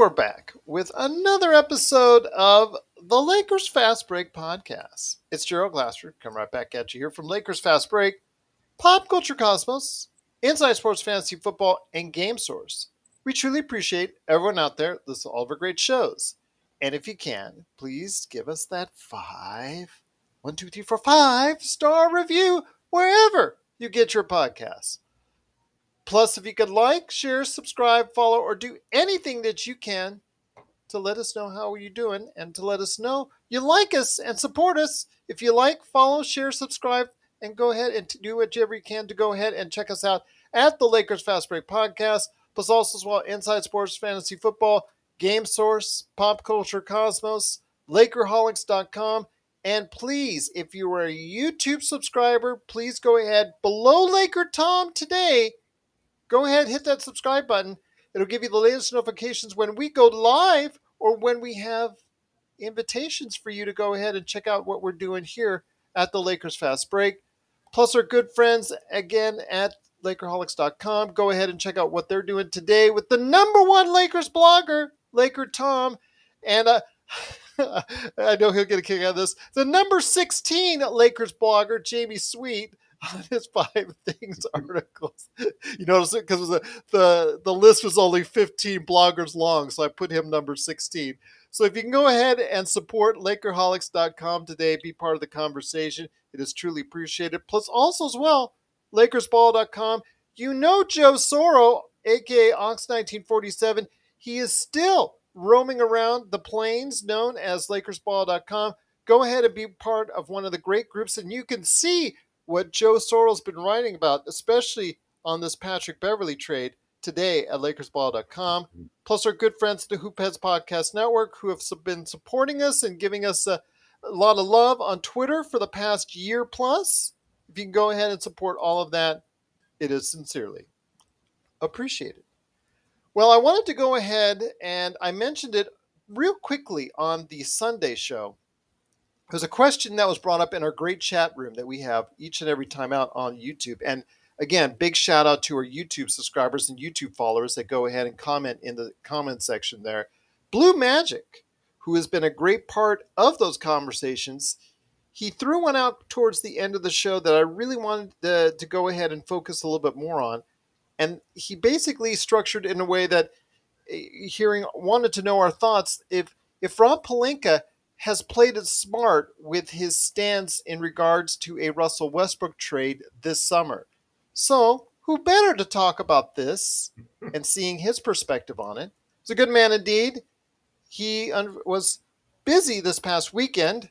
we're back with another episode of the Lakers Fast Break podcast. It's Gerald Glasser, coming right back at you here from Lakers Fast Break, Pop Culture Cosmos, Inside Sports Fantasy Football, and Game Source. We truly appreciate everyone out there listening to all of our great shows. And if you can, please give us that 5-star review wherever you get your podcasts. Plus, if you could like, share, subscribe, follow, or do anything that you can to let us know how you're doing and to let us know you like us and support us. If you like, follow, share, subscribe, and go ahead and do whatever you can to go ahead and check us out at the Lakers Fast Break Podcast, plus also as well Inside Sports Fantasy Football, Game Source, Pop Culture Cosmos, Lakerholics.com. And please, if you are a YouTube subscriber, please go ahead below LakerTom today. Go ahead, hit that subscribe button. It'll give you the latest notifications when we go live or when we have invitations for you to go ahead and check out what we're doing here at the Lakers Fast Break. Plus our good friends, again, at Lakerholics.com. Go ahead and check out what they're doing today with the number one Lakers blogger, LakerTom. And I know he'll get a kick out of this. The number 16 Lakers blogger, Jamie Sweet, on his 5 Things articles. You notice it because the list was only 15 bloggers long, so I put him number 16. So if you can go ahead and support Lakerholics.com today, be part of the conversation. It is truly appreciated. Plus also as well, LakersBall.com. You know Joe Soro, a.k.a. Ox1947, he is still roaming around the plains known as LakersBall.com. Go ahead and be part of one of the great groups, and you can see what Joe Soro's been writing about, especially on this Patrick Beverley trade today at LakersBall.com. Plus our good friends at the Hoopheads Podcast Network who have been supporting us and giving us a lot of love on Twitter for the past year plus. If you can go ahead and support all of that, it is sincerely appreciated. Well, I wanted to go ahead and I mentioned it real quickly on the Sunday show. There's a question that was brought up in our great chat room that we have each and every time out on YouTube. And again, big shout out to our YouTube subscribers and YouTube followers that go ahead and comment in the comment section there. Blue Magic, who has been a great part of those conversations, he threw one out towards the end of the show that I really wanted to go ahead and focus a little bit more on. And he basically structured it in a way that wanted to know our thoughts. If Rob Pelinka has played it smart with his stance in regards to a Russell Westbrook trade this summer. So, who better to talk about this and seeing his perspective on it? He's a good man indeed. He was busy this past weekend.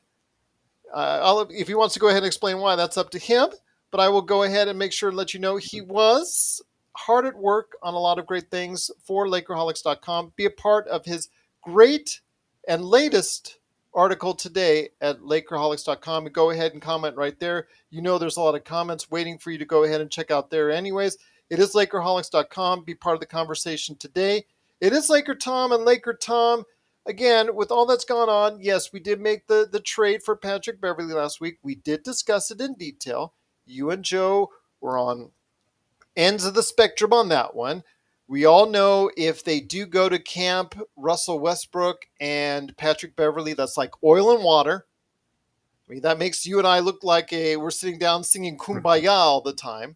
If he wants to go ahead and explain why, that's up to him. But I will go ahead and make sure and let you know he was hard at work on a lot of great things for Lakerholics.com. Be a part of his great and latest article today at Lakerholics.com. And go ahead and comment right there. You know there's a lot of comments waiting for you to go ahead and check out there anyways. It is Lakerholics.com. Be part of the conversation today. It is LakerTom and LakerTom. Again, with all that's gone on, yes, we did make the trade for Patrick Beverley last week. We did discuss it in detail. You and Joe were on ends of the spectrum on that one. We all know if they do go to camp, Russell Westbrook and Patrick Beverley, that's like oil and water. I mean, that makes you and I look like we're sitting down singing Kumbaya all the time.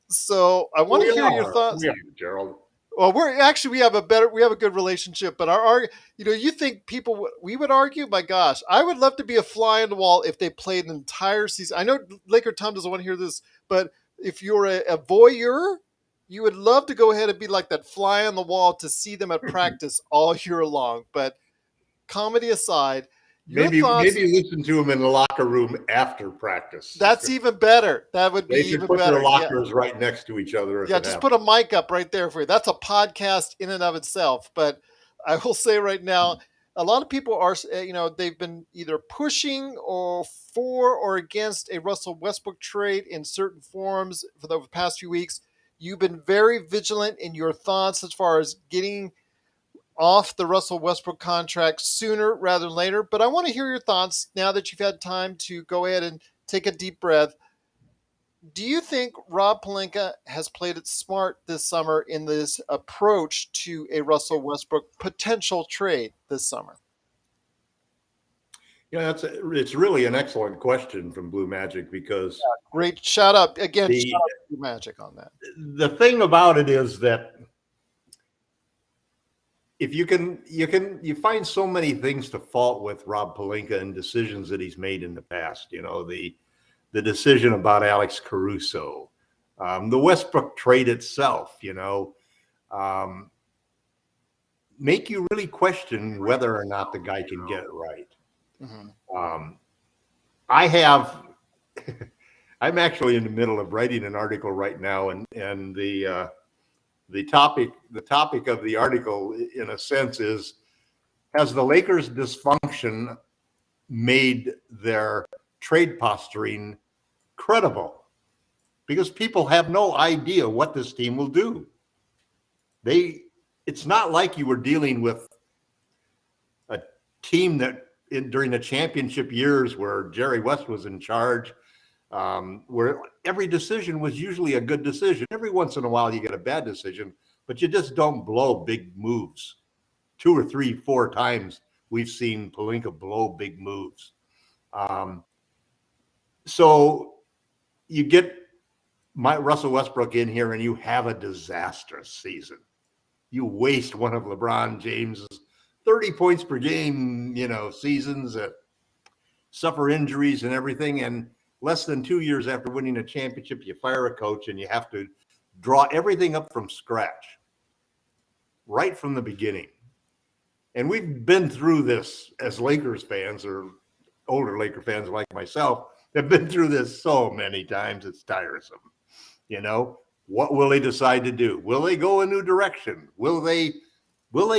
So I want to hear your thoughts. We are, Gerald. Well, we have a good relationship, but you think we would argue? My gosh, I would love to be a fly on the wall if they played an entire season. I know LakerTom doesn't want to hear this, but if you're a voyeur, you would love to go ahead and be like that fly on the wall to see them at practice all year long. But comedy aside, maybe listen to them in the locker room after practice. That's even better. That would be even better. They should put their lockers right next to each other. Yeah, just put a mic up right there for you. That's a podcast in and of itself. But I will say right now, a lot of people are, they've been either pushing or for or against a Russell Westbrook trade in certain forms for the past few weeks. You've been very vigilant in your thoughts as far as getting off the Russell Westbrook contract sooner rather than later. But I want to hear your thoughts now that you've had time to go ahead and take a deep breath. Do you think Rob Pelinka has played it smart this summer in this approach to a Russell Westbrook potential trade this summer? Yeah, it's really an excellent question from Blue Magic because Great shout out again. Shout the out to Magic on that. the thing about it is that if you find so many things to fault with Rob Pelinka and decisions that he's made in the past. The decision about Alex Caruso, the Westbrook trade itself. Um, make you really question whether or not the guy can get it right. Mm-hmm. I have. I'm actually in the middle of writing an article right now, and the topic of the article, in a sense, is: has the Lakers' dysfunction made their trade posturing credible? Because people have no idea what this team will do. It's not like you were dealing with a team that during the championship years where Jerry West was in charge, where every decision was usually a good decision. Every once in a while you get a bad decision, but you just don't blow big moves. 2 or 3, 4 times we've seen Pelinka blow big moves. So you get Russell Westbrook in here and you have a disastrous season. You waste one of LeBron James's 30 points per game, seasons that suffer injuries and everything. And less than 2 years after winning a championship, you fire a coach and you have to draw everything up from scratch, right from the beginning. And we've been through this as Lakers fans, or older Laker fans like myself have been through this so many times, it's tiresome. What will they decide to do? Will they go a new direction? Will they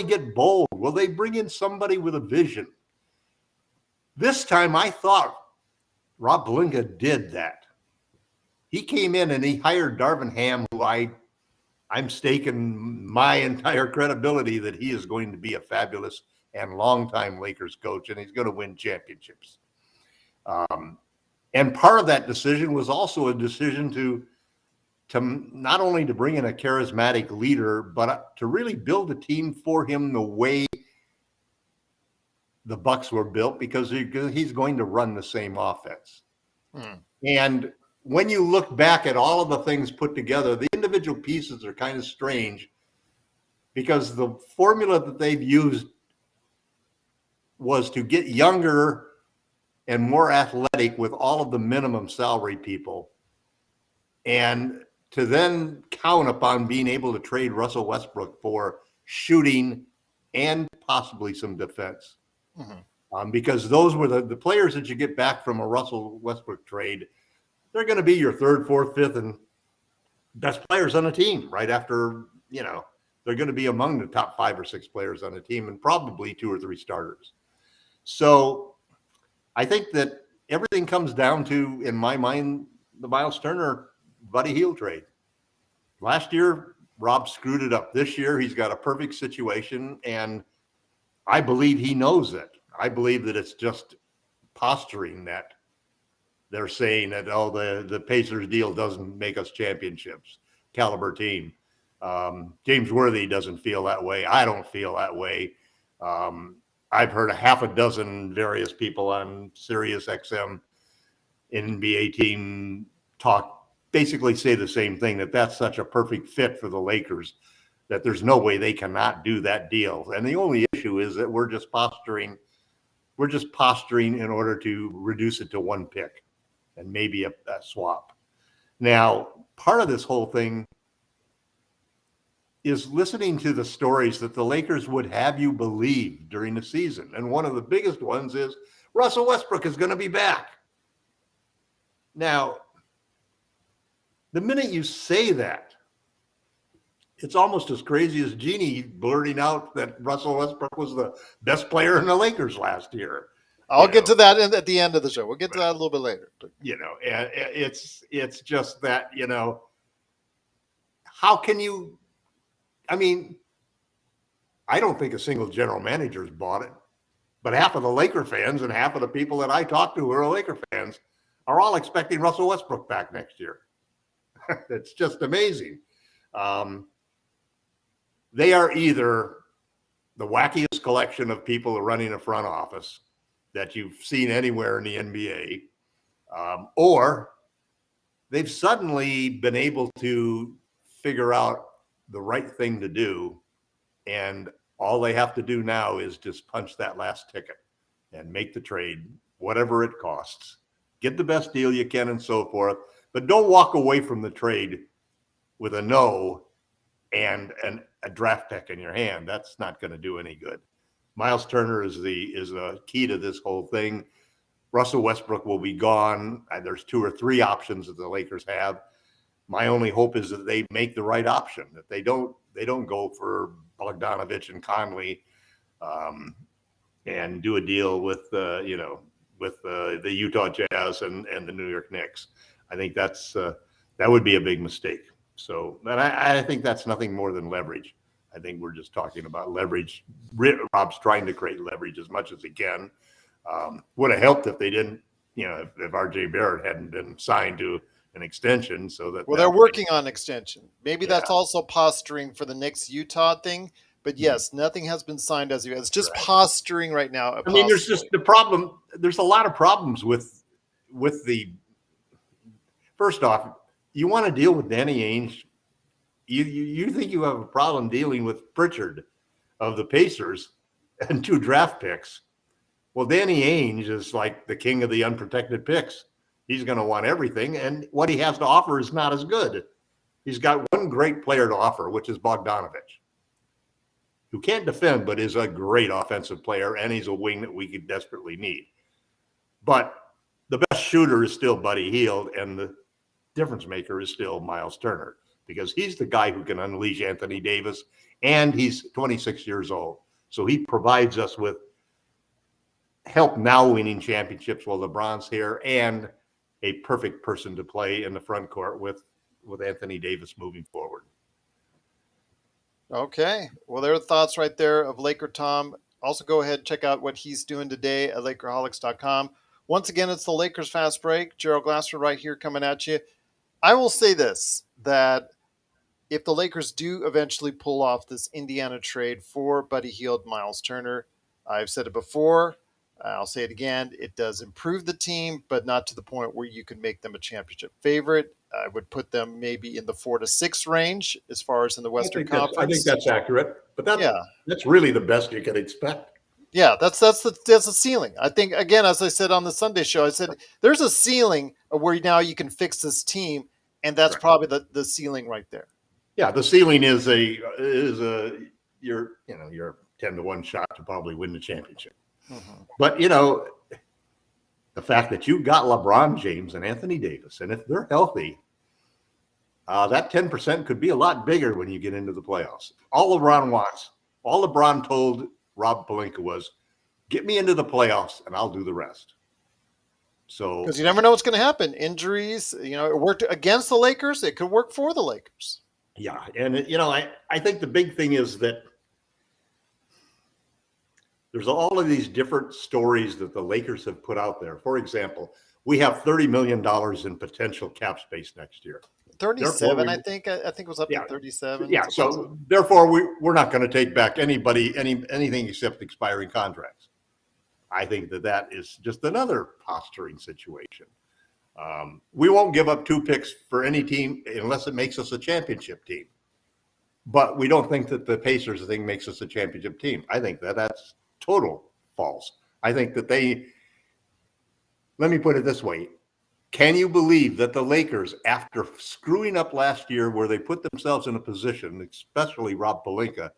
get bold? Will they bring in somebody with a vision? This time I thought Rob Pelinka did that. He came in and he hired Darvin Ham, who I'm staking my entire credibility that he is going to be a fabulous and longtime Lakers coach, and he's going to win championships. And part of that decision was also a decision to not only to bring in a charismatic leader, but to really build a team for him the way the Bucks were built, because he's going to run the same offense. And when you look back at all of the things put together, the individual pieces are kind of strange, because the formula that they've used was to get younger and more athletic with all of the minimum salary people, and to then count upon being able to trade Russell Westbrook for shooting and possibly some defense. Because those were the players that you get back from a Russell Westbrook trade. They're going to be your third, fourth, fifth, and best players on a team right after, they're going to be among the top 5 or 6 players on a team, and probably 2 or 3 starters. So I think that everything comes down to, in my mind, the Miles Turner Buddy Hield trade. Last year, Rob screwed it up. This year, he's got a perfect situation, and I believe he knows it. I believe that it's just posturing that they're saying that, the Pacers deal doesn't make us championships caliber team. James Worthy doesn't feel that way. I don't feel that way. I've heard a half a dozen various people on Sirius XM NBA team talk, basically say the same thing, that that's such a perfect fit for the Lakers that there's no way they cannot do that deal. And the only issue is that we're just posturing in order to reduce it to 1 pick and maybe a swap. Now, part of this whole thing is listening to the stories that the Lakers would have you believe during the season. And one of the biggest ones is Russell Westbrook is going to be back. Now, the minute you say that, it's almost as crazy as Jeannie blurting out that Russell Westbrook was the best player in the Lakers last year. I'll get to that at the end of the show. We'll get to that a little bit later. And it's just that, how can you? I mean, I don't think a single general manager's bought it, but half of the Laker fans and half of the people that I talk to who are Laker fans are all expecting Russell Westbrook back next year. It's just amazing. Um, they are either the wackiest collection of people running a front office that you've seen anywhere in the NBA, or they've suddenly been able to figure out the right thing to do, and all they have to do now is just punch that last ticket and make the trade, whatever it costs. Get the best deal you can and so forth, but don't walk away from the trade with a no and a draft pick in your hand. That's not going to do any good. Miles Turner is the key to this whole thing. Russell Westbrook will be gone. There's 2 or 3 options that the Lakers have. My only hope is that they make the right option, that they don't go for Bogdanovich and Conley and do a deal with the Utah Jazz and the New York Knicks. I think that would be a big mistake. So, and I think that's nothing more than leverage. I think we're just talking about leverage. Rob's trying to create leverage as much as he can. Would have helped if they didn't, if RJ Barrett hadn't been signed to an extension. So that they're working on extension. Maybe that's also posturing for the Knicks Utah thing. But yes, nothing has been signed as of yet. It's just posturing right now. I mean, there's just the problem. There's a lot of problems with the. First off, you want to deal with Danny Ainge. You think you have a problem dealing with Pritchard of the Pacers and 2 draft picks. Well, Danny Ainge is like the king of the unprotected picks. He's going to want everything, and what he has to offer is not as good. He's got one great player to offer, which is Bogdanovich, who can't defend but is a great offensive player, and he's a wing that we could desperately need. But the best shooter is still Buddy Hield, and the difference maker is still Miles Turner, because he's the guy who can unleash Anthony Davis, and he's 26 years old. So he provides us with help now winning championships while LeBron's here, and a perfect person to play in the front court with Anthony Davis moving forward. Okay. Well, there are thoughts right there of LakerTom. Also, go ahead and check out what he's doing today at Lakerholics.com. Once again, it's the Lakers Fast Break. Gerald Glassford right here coming at you. I will say this, that if the Lakers do eventually pull off this Indiana trade for Buddy Hield, Miles Turner, I've said it before, I'll say it again, it does improve the team, but not to the point where you can make them a championship favorite. I would put them maybe in the 4 to 6 range as far as in the Western Conference. I think that's accurate, but that's really the best you can expect. Yeah, that's the ceiling. I think, again, as I said on the Sunday show, I said there's a ceiling where now you can fix this team, and that's probably the ceiling right there. Yeah, the ceiling is your 10-1 shot to probably win the championship. Mm-hmm. But the fact that you've got LeBron James and Anthony Davis, and if they're healthy, that 10% could be a lot bigger when you get into the playoffs. All LeBron told Rob Pelinka was, get me into the playoffs and I'll do the rest. So, because you never know what's going to happen. Injuries, it worked against the Lakers. It could work for the Lakers. Yeah. And, I think the big thing is that there's all of these different stories that the Lakers have put out there. For example, we have $30 million in potential cap space next year. 37, I think it was up to 37. Yeah. So therefore, we're not going to take back anything except expiring contracts. I think that is just another posturing situation. We won't give up 2 picks for any team unless it makes us a championship team. But we don't think that the Pacers thing makes us a championship team. I think that's total false. I think that let me put it this way. Can you believe that the Lakers, after screwing up last year where they put themselves in a position, especially Rob Pelinka,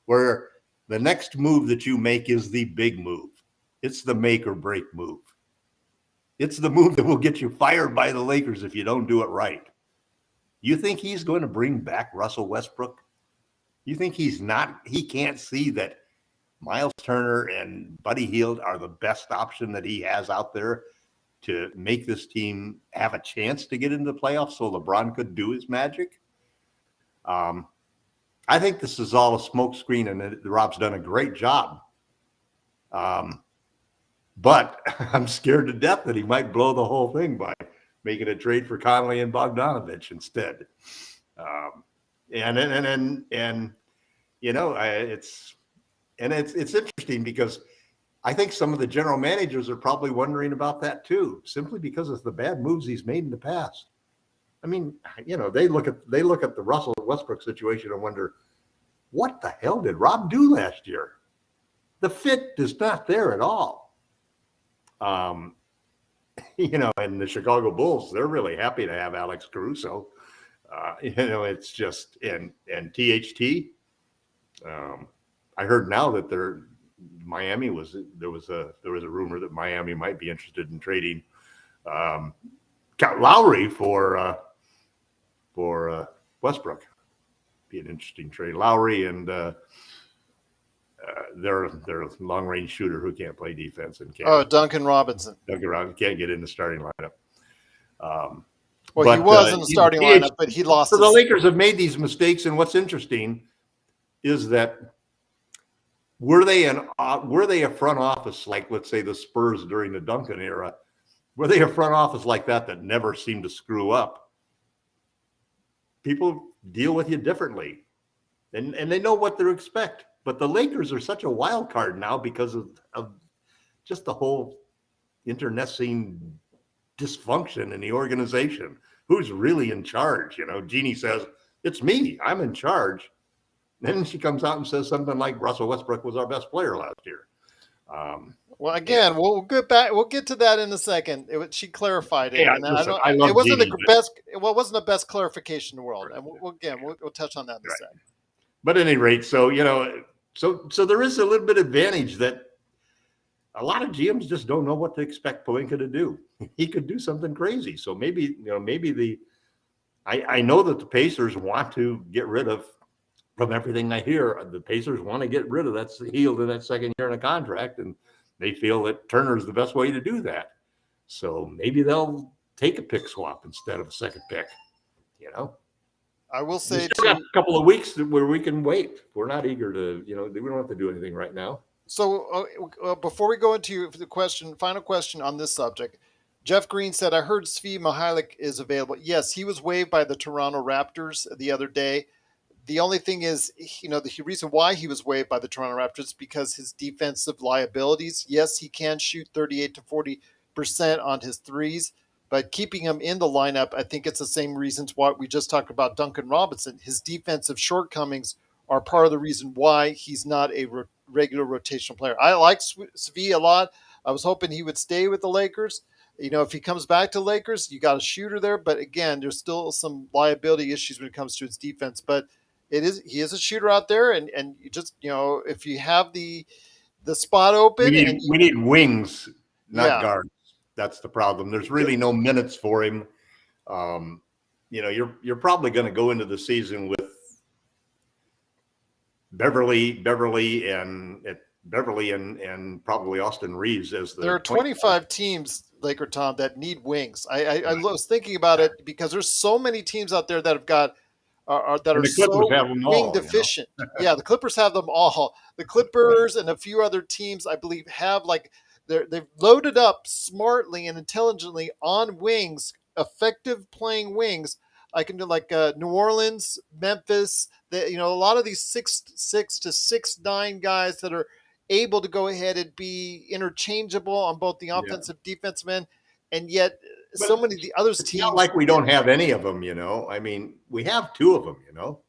where the next move that you make is the big move? It's the make or break move. It's the move that will get you fired by the Lakers if you don't do it right. You think he's going to bring back Russell Westbrook? You think he can't see that Miles Turner and Buddy Hield are the best option that he has out there to make this team have a chance to get into the playoffs so LeBron could do his magic? I think this is all a smokescreen, and Rob's done a great job. But I'm scared to death that he might blow the whole thing by making a trade for Conley and Bogdanovich instead. And you know, it's interesting because I think some of the general managers are probably wondering about that too, simply because of the bad moves he's made in the past. I mean, you know, they look at the Russell Westbrook situation and wonder, what the hell did Rob do last year? The fit is not there at all. You know, and the Chicago Bulls, they're really happy to have Alex Caruso. You know, it's just and THT. I heard now that there was a rumor that Miami might be interested in trading Lowry for Westbrook. Be an interesting trade. Lowry and their long range shooter who can't play defense and can't. Oh, Duncan Robinson. Duncan Robinson can't get in the starting lineup. Well, he was in the starting lineup, but he lost. So the Lakers have made these mistakes, and what's interesting is that were they a front office like, let's say, the Spurs during the Duncan era? Were they a front office like that never seemed to screw up? People deal with you differently, and they know what to expect. But the Lakers are such a wild card now because of just the whole internecine dysfunction in the organization. Who's really in charge? You know, Jeannie says, it's me, I'm in charge. Then she comes out and says something like Russell Westbrook was our best player last year. Well, again, we'll get back. We'll get to that in a second. She clarified it. Yeah, and listen, I love it wasn't Jeannie, the best. Well, it wasn't the best clarification in the world. And we'll touch on that in a second. But at any rate, so you know, so there is a little bit of advantage that a lot of GMs just don't know what to expect Pelinka to do. He could do something crazy. So maybe, you know, I know that the Pacers want to get rid of, from everything I hear, the Pacers want to get rid of that Hield in that second year in a contract, and they feel that Turner's the best way to do that. So maybe they'll take a pick swap instead of a second pick, you know. I will say, we got a couple of weeks where we can wait. We're not eager to, you know, we don't have to do anything right now. So before we go into the final question on this subject, Jeff Green said, I heard Svi Mihalik is available. Yes, he was waived by the Toronto Raptors the other day. The only thing is, you know, the reason why he was waived by the Toronto Raptors is because his defensive liabilities. Yes, he can shoot 38 to 40% on his threes, but keeping him in the lineup, I think it's the same reasons why we just talked about Duncan Robinson. His defensive shortcomings are part of the reason why he's not a regular rotational player. I like Svi a lot. I was hoping he would stay with the Lakers. You know, if he comes back to Lakers, you got a shooter there. But again, there's still some liability issues when it comes to his defense. But he is a shooter out there, and you just, you know, if you have the spot open, we need wings, not guards. That's the problem. There's really no minutes for him. You know, you're probably going to go into the season with Beverly and probably Austin Reeves as the. There are 25 teams, LakerTom, that need wings. I was thinking about it because there's so many teams out there that have got that are so wing deficient. You know? Yeah, the Clippers have them all. The Clippers and a few other teams, I believe, have they've loaded up smartly and intelligently on wings, effective playing wings. I can do New Orleans, Memphis. You know, a lot of these 6'6" to 6'9" guys that are able to go ahead and be interchangeable on both the offensive defensive end, and yet so many of the other teams. Not like we don't have any of them, you know. I mean, we have two of them, you know.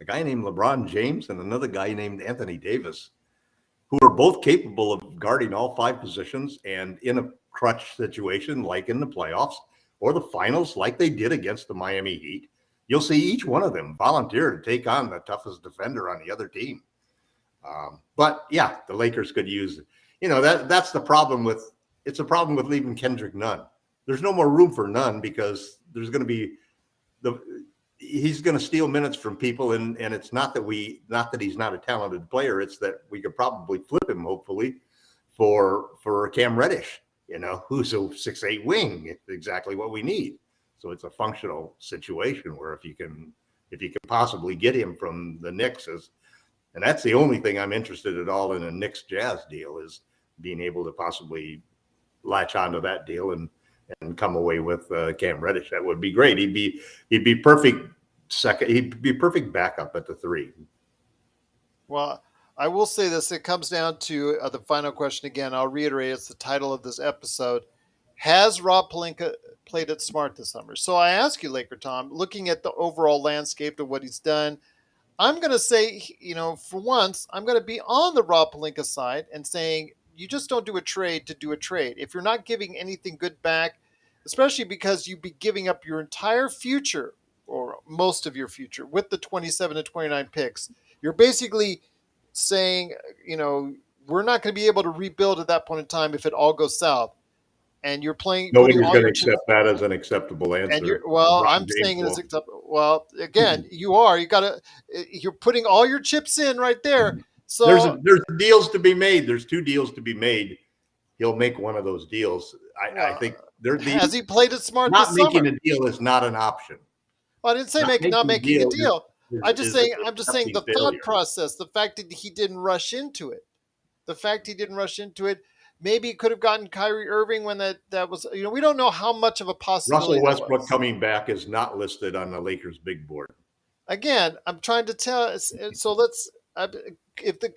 A guy named LeBron James and another guy named Anthony Davis, who are both capable of guarding all five positions, and in a crutch situation like in the playoffs or the finals like they did against the Miami Heat, you'll see each one of them volunteer to take on the toughest defender on the other team. But yeah, the Lakers could use, you know, that's the problem it's a problem with leaving Kendrick Nunn. There's no more room for Nunn because there's going to be he's going to steal minutes from people. And it's not that he's not a talented player. It's that we could probably flip him, hopefully, for Cam Reddish, you know, who's a 6'8" wing. It's exactly what we need. So it's a functional situation where if you can possibly get him from the Knicks, and that's the only thing I'm interested at all in a Knicks Jazz deal, is being able to possibly latch onto that deal and and come away with Cam Reddish. That would be great. He'd be perfect second. He'd be perfect backup at the 3. Well, I will say this. It comes down to the final question again. I'll reiterate. It's the title of this episode. Has Rob Pelinka played it smart this summer? So I ask you, LakerTom, looking at the overall landscape of what he's done, I'm going to say, for once, I'm going to be on the Rob Pelinka side and saying you just don't do a trade to do a trade. If you're not giving anything good back, especially because you'd be giving up your entire future or most of your future with the 27 to 29 picks, you're basically saying, we're not going to be able to rebuild at that point in time if it all goes south. And you're putting Nobody's all going to your chips. accept that as an acceptable And answer. I'm saying it is acceptable. Well, again, you're putting all your chips in right there. So there's deals to be made. There's 2 deals to be made. He'll make one of those deals. I think has he played it smart not this making summer? a deal is not an option. Well, I didn't say not making a deal. I'm just saying the thought process, the fact that he didn't rush into it. The fact he didn't rush into it, maybe he could have gotten Kyrie Irving when that was, we don't know how much of a possibility Russell that Westbrook was. coming back is not listed on the Lakers big board. Again, I'm trying to tell. So let's.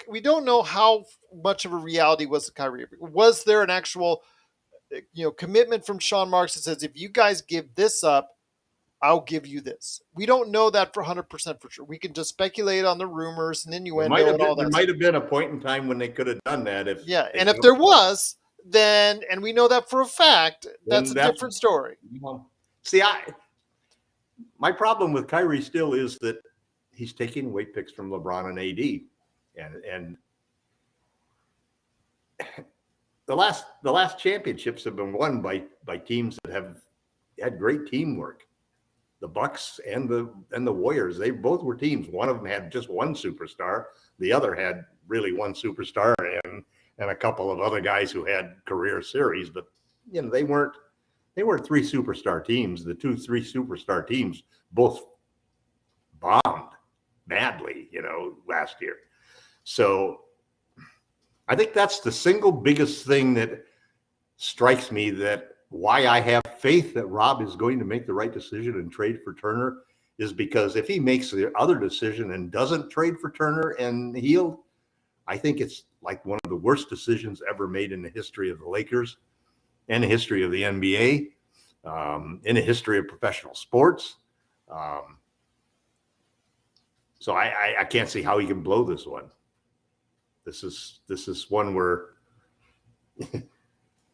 We don't know how much of a reality was the Kyrie Irving. Was there an actual, commitment from Sean Marks that says if you guys give this up, I'll give you this? We don't know that for 100% for sure. We can just speculate on the rumors and innuendo and all that. There might have been a point in time when they could have done that. If there was, then, and we know that for a fact, that's a different story. See, my problem with Kyrie still is that he's taking away picks from LeBron and AD, and the last championships have been won by teams that have had great teamwork. The Bucks and the Warriors, they both were teams. One of them had just one superstar. The other had really one superstar and a couple of other guys who had career series. But they weren't 3 superstar teams. The 3 superstar teams both bombed badly, last year. So I think that's the single biggest thing that strikes me, that why I have faith that Rob is going to make the right decision and trade for Turner, is because if he makes the other decision and doesn't trade for Turner and Hield, I think it's like one of the worst decisions ever made in the history of the Lakers, in the history of the NBA, in the history of professional sports. So I can't see how he can blow this one. This is one where,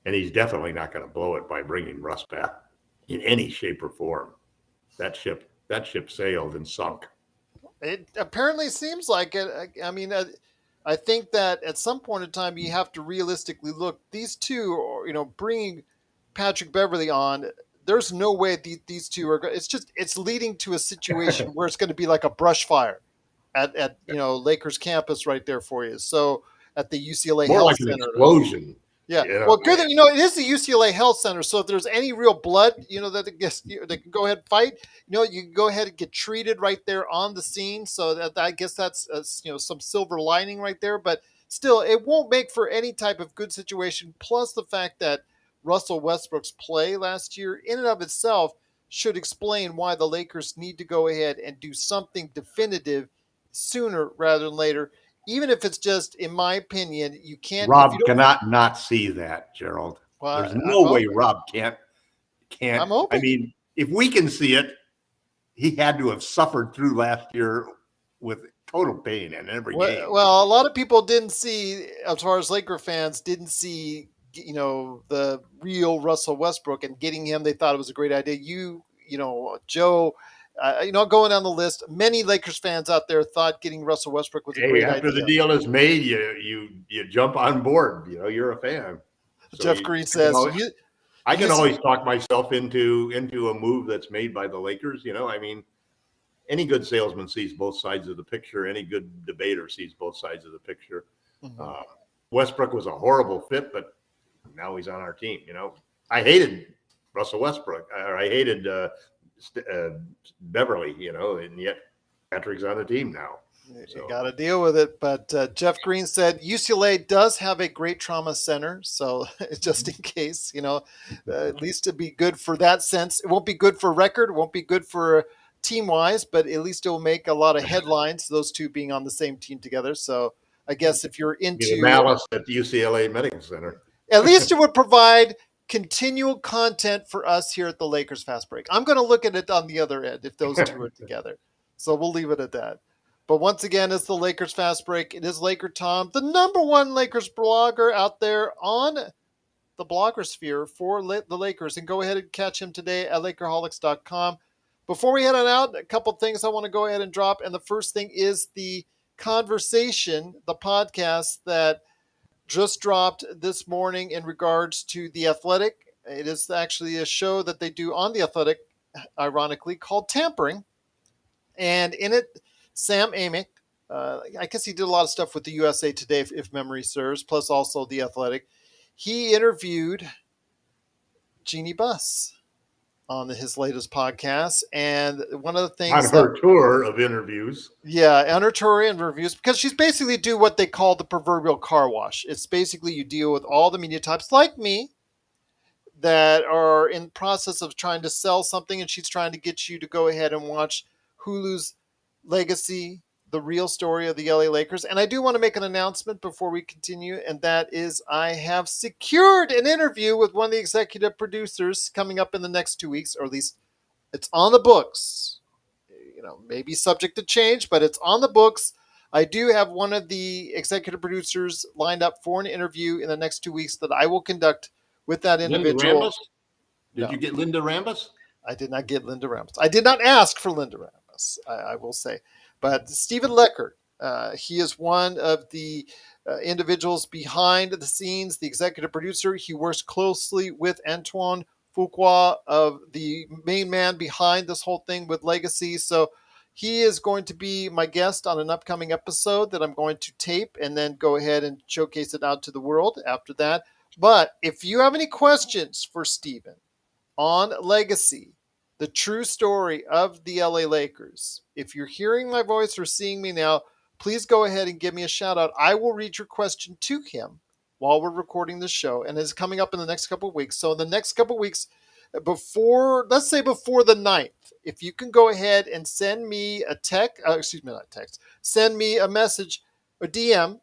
and he's definitely not going to blow it by bringing Russ back in any shape or form. That ship sailed and sunk. It apparently seems like it. I mean, I think that at some point in time you have to realistically look. These two, bringing Patrick Beverley on, there's no way these two are. It's leading to a situation where it's going to be like a brush fire at Lakers campus right there for you. So at the UCLA More Health like an Center. explosion. Yeah. Well, good that it is the UCLA Health Center. So if there's any real blood, that they can go ahead and fight. You can go ahead and get treated right there on the scene. So that, I guess that's some silver lining right there. But still, it won't make for any type of good situation. Plus the fact that Russell Westbrook's play last year, in and of itself, should explain why the Lakers need to go ahead and do something definitive sooner rather than later. Even if it's just, in my opinion, you can't. Rob cannot not see that, Gerald. Well, there's no way Rob can't. I'm hoping. I mean, if we can see it, he had to have suffered through last year with total pain in every game. Well, a lot of people didn't see, as far as Laker fans, didn't see, the real Russell Westbrook, and getting him, they thought it was a great idea. Joe. Going down the list, many Lakers fans out there thought getting Russell Westbrook was a great idea. After the deal is made, you jump on board. You're a fan. So Jeff Green says, I can always talk myself into a move that's made by the Lakers. I mean, any good salesman sees both sides of the picture. Any good debater sees both sides of the picture. Mm-hmm. Westbrook was a horrible fit, but now he's on our team. I hated Russell Westbrook, or I hated Beverly, and yet Patrick's on the team now. You So got to deal with it. But Jeff Green said UCLA does have a great trauma center. So just in case, at least it'd be good for that sense. It won't be good for record. It won't be good for team wise, but at least it will make a lot of headlines, those two being on the same team together. So I guess if you're be the into, malice at the UCLA Medical Center. at least it would provide continual content for us here at the Lakers Fast Break. I'm going to look at it on the other end if those two are together. So we'll leave it at that. But once again, it's the Lakers Fast Break. It is LakerTom, the number one Lakers blogger out there on the blogger sphere for the Lakers. And go ahead and catch him today at Lakerholics.com. Before we head on out, a couple things I want to go ahead and drop. And the first thing is the conversation, the podcast that just dropped this morning in regards to The Athletic. It is actually a show that they do on The Athletic, ironically, called Tampering. And in it, Sam Amick, I guess he did a lot of stuff with the USA Today, if memory serves, plus also The Athletic. He interviewed Jeannie Buss on his latest podcast. And one of the On things that, her tour of interviews. yeah, on her tour and reviews, because she's basically do what they call the proverbial car wash. It's basically you deal with all the media types like me that are in process of trying to sell something, and she's trying to get you to go ahead and watch Hulu's Legacy, the real story of the LA Lakers. And I do want to make an announcement before we continue, and that is I have secured an interview with one of the executive producers coming up in the next 2 weeks, or at least it's on the books. Maybe subject to change, but it's on the books. I do have one of the executive producers lined up for an interview in the next 2 weeks that I will conduct with that Linda individual. Rambus? Did No, you get Linda Rambus? I did not get Linda Rambus. I did not ask for Linda Rambus, I will say. But Stephen Leckert, he is one of the individuals behind the scenes, the executive producer. He works closely with Antoine Fuqua, of the main man behind this whole thing with Legacy. So he is going to be my guest on an upcoming episode that I'm going to tape and then go ahead and showcase it out to the world after that. But if you have any questions for Stephen on Legacy, the true story of the LA Lakers, if you're hearing my voice or seeing me now, please go ahead and give me a shout out. I will read your question to him while we're recording the show, and it's coming up in the next couple of weeks. So in the next couple of weeks, let's say before the 9th, if you can go ahead and send me a send me a message, a DM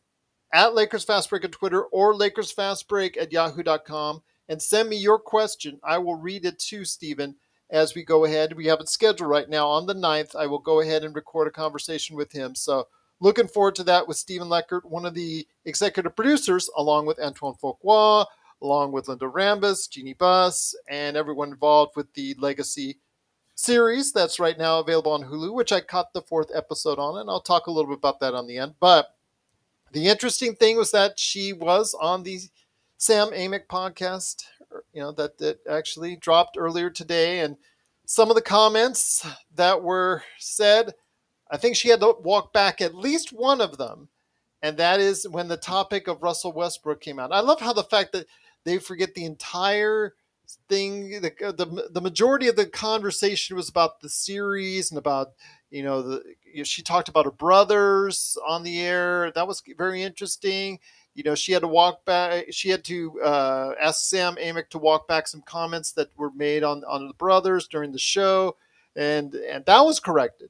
at Lakers Fast Break on Twitter or Lakers Fast Break at yahoo.com, and send me your question. I will read it to Stephen as we go ahead. We have it scheduled right now on the 9th. I will go ahead and record a conversation with him. So looking forward to that with Stephen Leckert, one of the executive producers, along with Antoine Fuqua, along with Linda Rambus, Jeannie Buss, and everyone involved with the Legacy series that's right now available on Hulu, which I caught the 4th episode on, and I'll talk a little bit about that on the end. But the interesting thing was that she was on the Sam Amick podcast, that actually dropped earlier today. And some of the comments that were said, I think she had to walk back at least one of them. And that is when the topic of Russell Westbrook came out. I love how the fact that they forget the entire thing, the majority of the conversation was about the series and about, she talked about her brothers on the air. That was very interesting. She had to walk back. She had to ask Sam Amick to walk back some comments that were made on the brothers during the show, and that was corrected.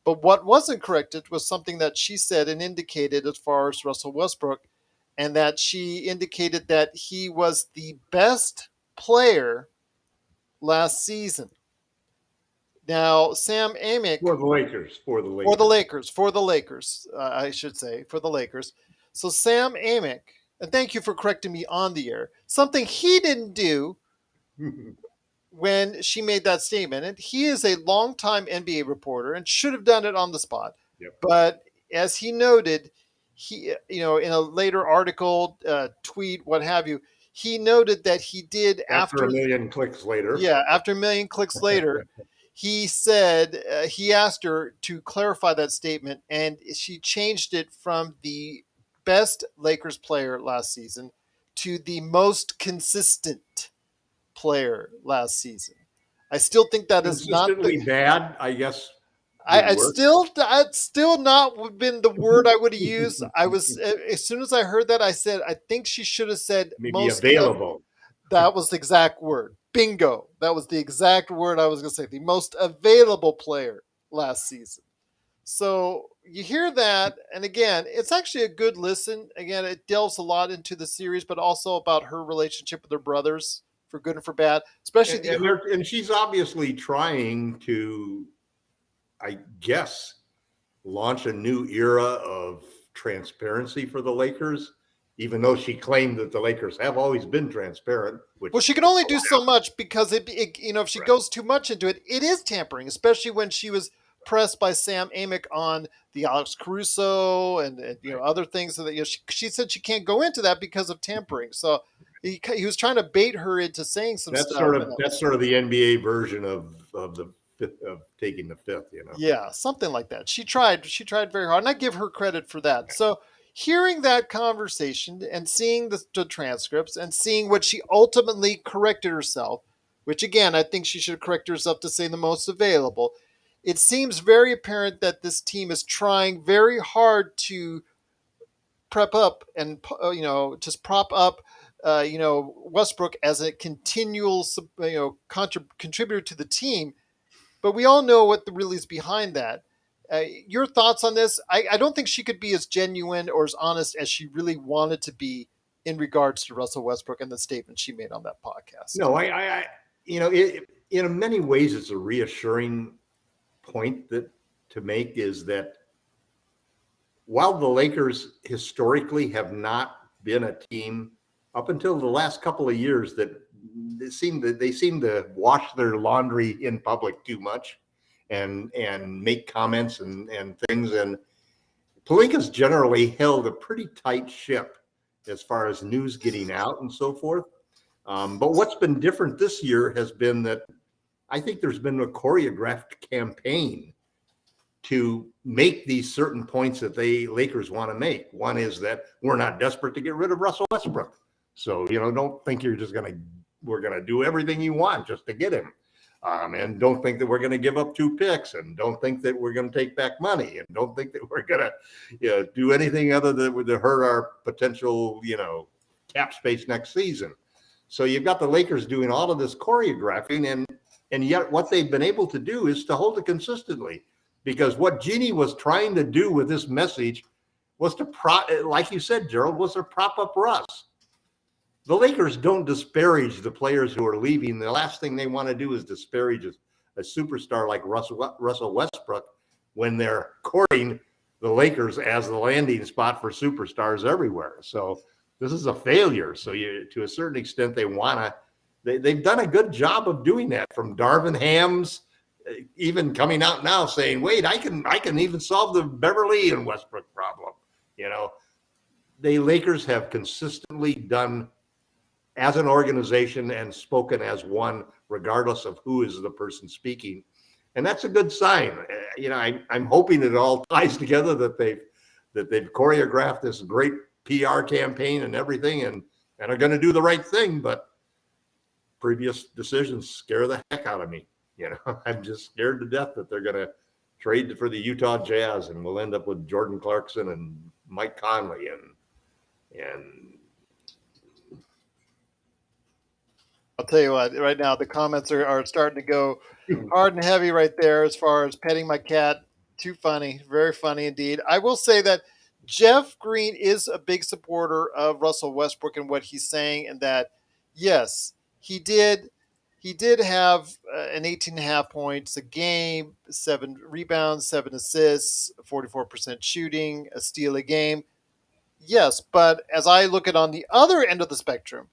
But what wasn't corrected was something that she said and indicated as far as Russell Westbrook, and that she indicated that he was the best player last season. Now, Sam Amick, For the Lakers. for the Lakers, I should say, for the Lakers. So Sam Amick, and thank you for correcting me on the air, something he didn't do when she made that statement. And he is a longtime NBA reporter and should have done it on the spot. Yep. But as he noted, he, in a later article, tweet, what have you, he noted that he did After a million clicks later. Yeah, after a million clicks later, he said, he asked her to clarify that statement, and she changed it from the best Lakers player last season to the most consistent player last season. I still think that is not Consistently bad, I guess. Good I work. still, I'd still not been the word I would have used. I was, as soon as I heard that, I said, I think she should have said Maybe most of. available. That was the exact word. Bingo. That was the exact word I was going to say. The most available player last season. So you hear that, and again, it's actually a good listen. Again, it delves a lot into the series, but also about her relationship with her brothers, for good and for bad. Especially And the her. and she's obviously trying to, I guess, launch a new era of transparency for the Lakers, even though she claimed that the Lakers have always been transparent, Well, which she can only do so much because if she goes too much into it, it is tampering. Especially when she was pressed by Sam Amick on the Alex Caruso and other things that she said she can't go into that because of tampering. So he was trying to bait her into saying some stuff. And that's sort of the NBA version of the fifth, of taking the fifth, yeah, something like that. She tried very hard, and I give her credit for that. So hearing that conversation and seeing the transcripts and seeing what she ultimately corrected herself, which again I think she should correct herself to say the most available. It seems very apparent that this team is trying very hard to prep up and just prop up Westbrook as a continual contributor to the team, but we all know what the really is behind that. Your thoughts on this? I don't think she could be as genuine or as honest as she really wanted to be in regards to Russell Westbrook and the statement she made on that podcast. No, in many ways, it's a reassuring point that to make is that while the Lakers historically have not been a team up until the last couple of years that they seem to wash their laundry in public too much and make comments and things, and Pelinka's generally held a pretty tight ship as far as news getting out and so forth. But what's been different this year has been that I think there's been a choreographed campaign to make these certain points that they Lakers want to make. One is that we're not desperate to get rid of Russell Westbrook. So, don't think we're going to do everything you want just to get him. And don't think that we're going to give up 2 picks, and don't think that we're going to take back money, and don't think that we're going to do anything other than to hurt our potential, cap space next season. So you've got the Lakers doing all of this choreographing, and yet what they've been able to do is to hold it consistently. Because what Jeannie was trying to do with this message was to like you said, Gerald, was to prop up Russ. The Lakers don't disparage the players who are leaving. The last thing they want to do is disparage a superstar like Russell Westbrook when they're courting the Lakers as the landing spot for superstars everywhere. So this is a failure. So to a certain extent, they've done a good job of doing that, from Darvin Ham's even coming out now saying, wait, I can even solve the Beverly and Westbrook problem. The Lakers have consistently done as an organization and spoken as one, regardless of who is the person speaking. And that's a good sign. I'm hoping it all ties together, that they've choreographed this great PR campaign and everything, and are going to do the right thing. But previous decisions scare the heck out of me. I'm just scared to death that they're going to trade for the Utah Jazz, and we'll end up with Jordan Clarkson and Mike Conley and I'll tell you what, right now the comments are starting to go hard and heavy right there as far as petting my cat. Too funny. Very funny indeed. I will say that Jeff Green is a big supporter of Russell Westbrook and what he's saying, and that, yes, he did have an 18.5 points a game, 7 rebounds, 7 assists, 44% shooting, a steal a game. Yes, but as I look at on the other end of the spectrum,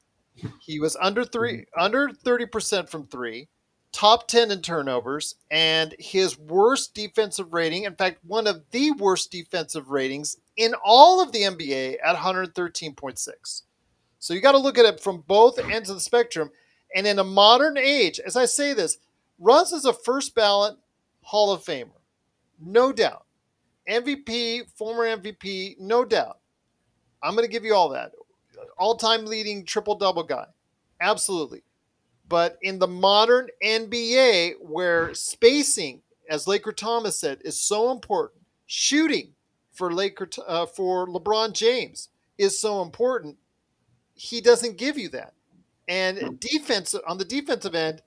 he was under 30% from 3, top 10 in turnovers, and his worst defensive rating, in fact, one of the worst defensive ratings in all of the NBA at 113.6. So you got to look at it from both ends of the spectrum. And in a modern age, as I say this, Russ is a first ballot Hall of Famer. No doubt. MVP, former MVP, no doubt. I'm going to give you all that. All-time leading triple-double guy. Absolutely. But in the modern NBA, where spacing as Laker Thomas said, is so important. Shooting for for LeBron James is so important. He doesn't give you that. And defense on the defensive end,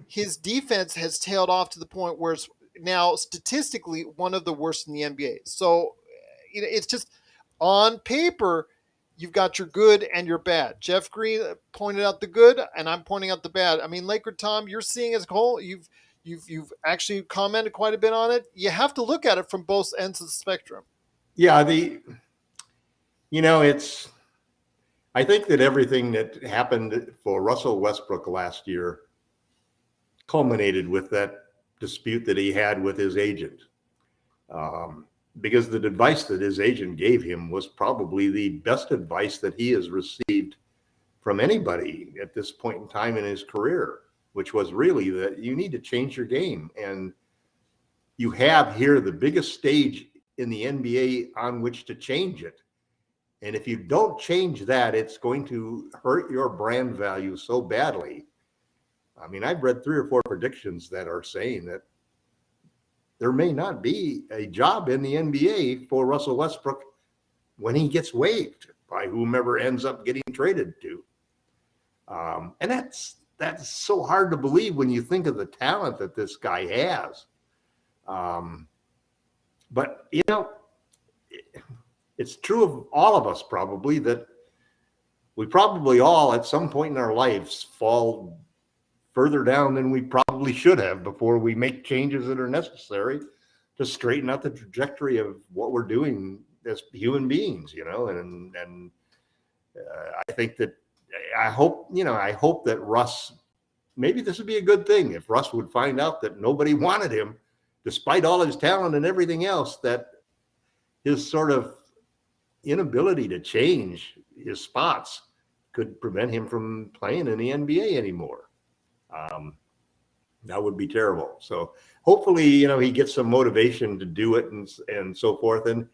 his defense has tailed off to the point where it's now statistically one of the worst in the NBA. So it's just on paper, you've got your good and your bad. Jeff Green pointed out the good, and I'm pointing out the bad. I mean, Laker Tom, you're seeing as a whole. You've actually commented quite a bit on it. You have to look at it from both ends of the spectrum. Yeah, it's. I think that everything that happened for Russell Westbrook last year culminated with that dispute that he had with his agent. Because the advice that his agent gave him was probably the best advice that he has received from anybody at this point in time in his career, which was really that you need to change your game. And you have here the biggest stage in the NBA on which to change it. And if you don't change that, it's going to hurt your brand value so badly. I mean, I've read 3 or 4 predictions that are saying that there may not be a job in the NBA for Russell Westbrook when he gets waived by whomever ends up getting traded to. And that's so hard to believe when you think of the talent that this guy has. But, it's true of all of us probably that we probably all at some point in our lives fall further down than we probably should have before we make changes that are necessary to straighten out the trajectory of what we're doing as human beings, and I think that I hope that Russ, maybe this would be a good thing if Russ would find out that nobody wanted him despite all his talent and everything else, that his sort of inability to change his spots could prevent him from playing in the NBA anymore. That would be terrible. So hopefully, he gets some motivation to do it and so forth. And,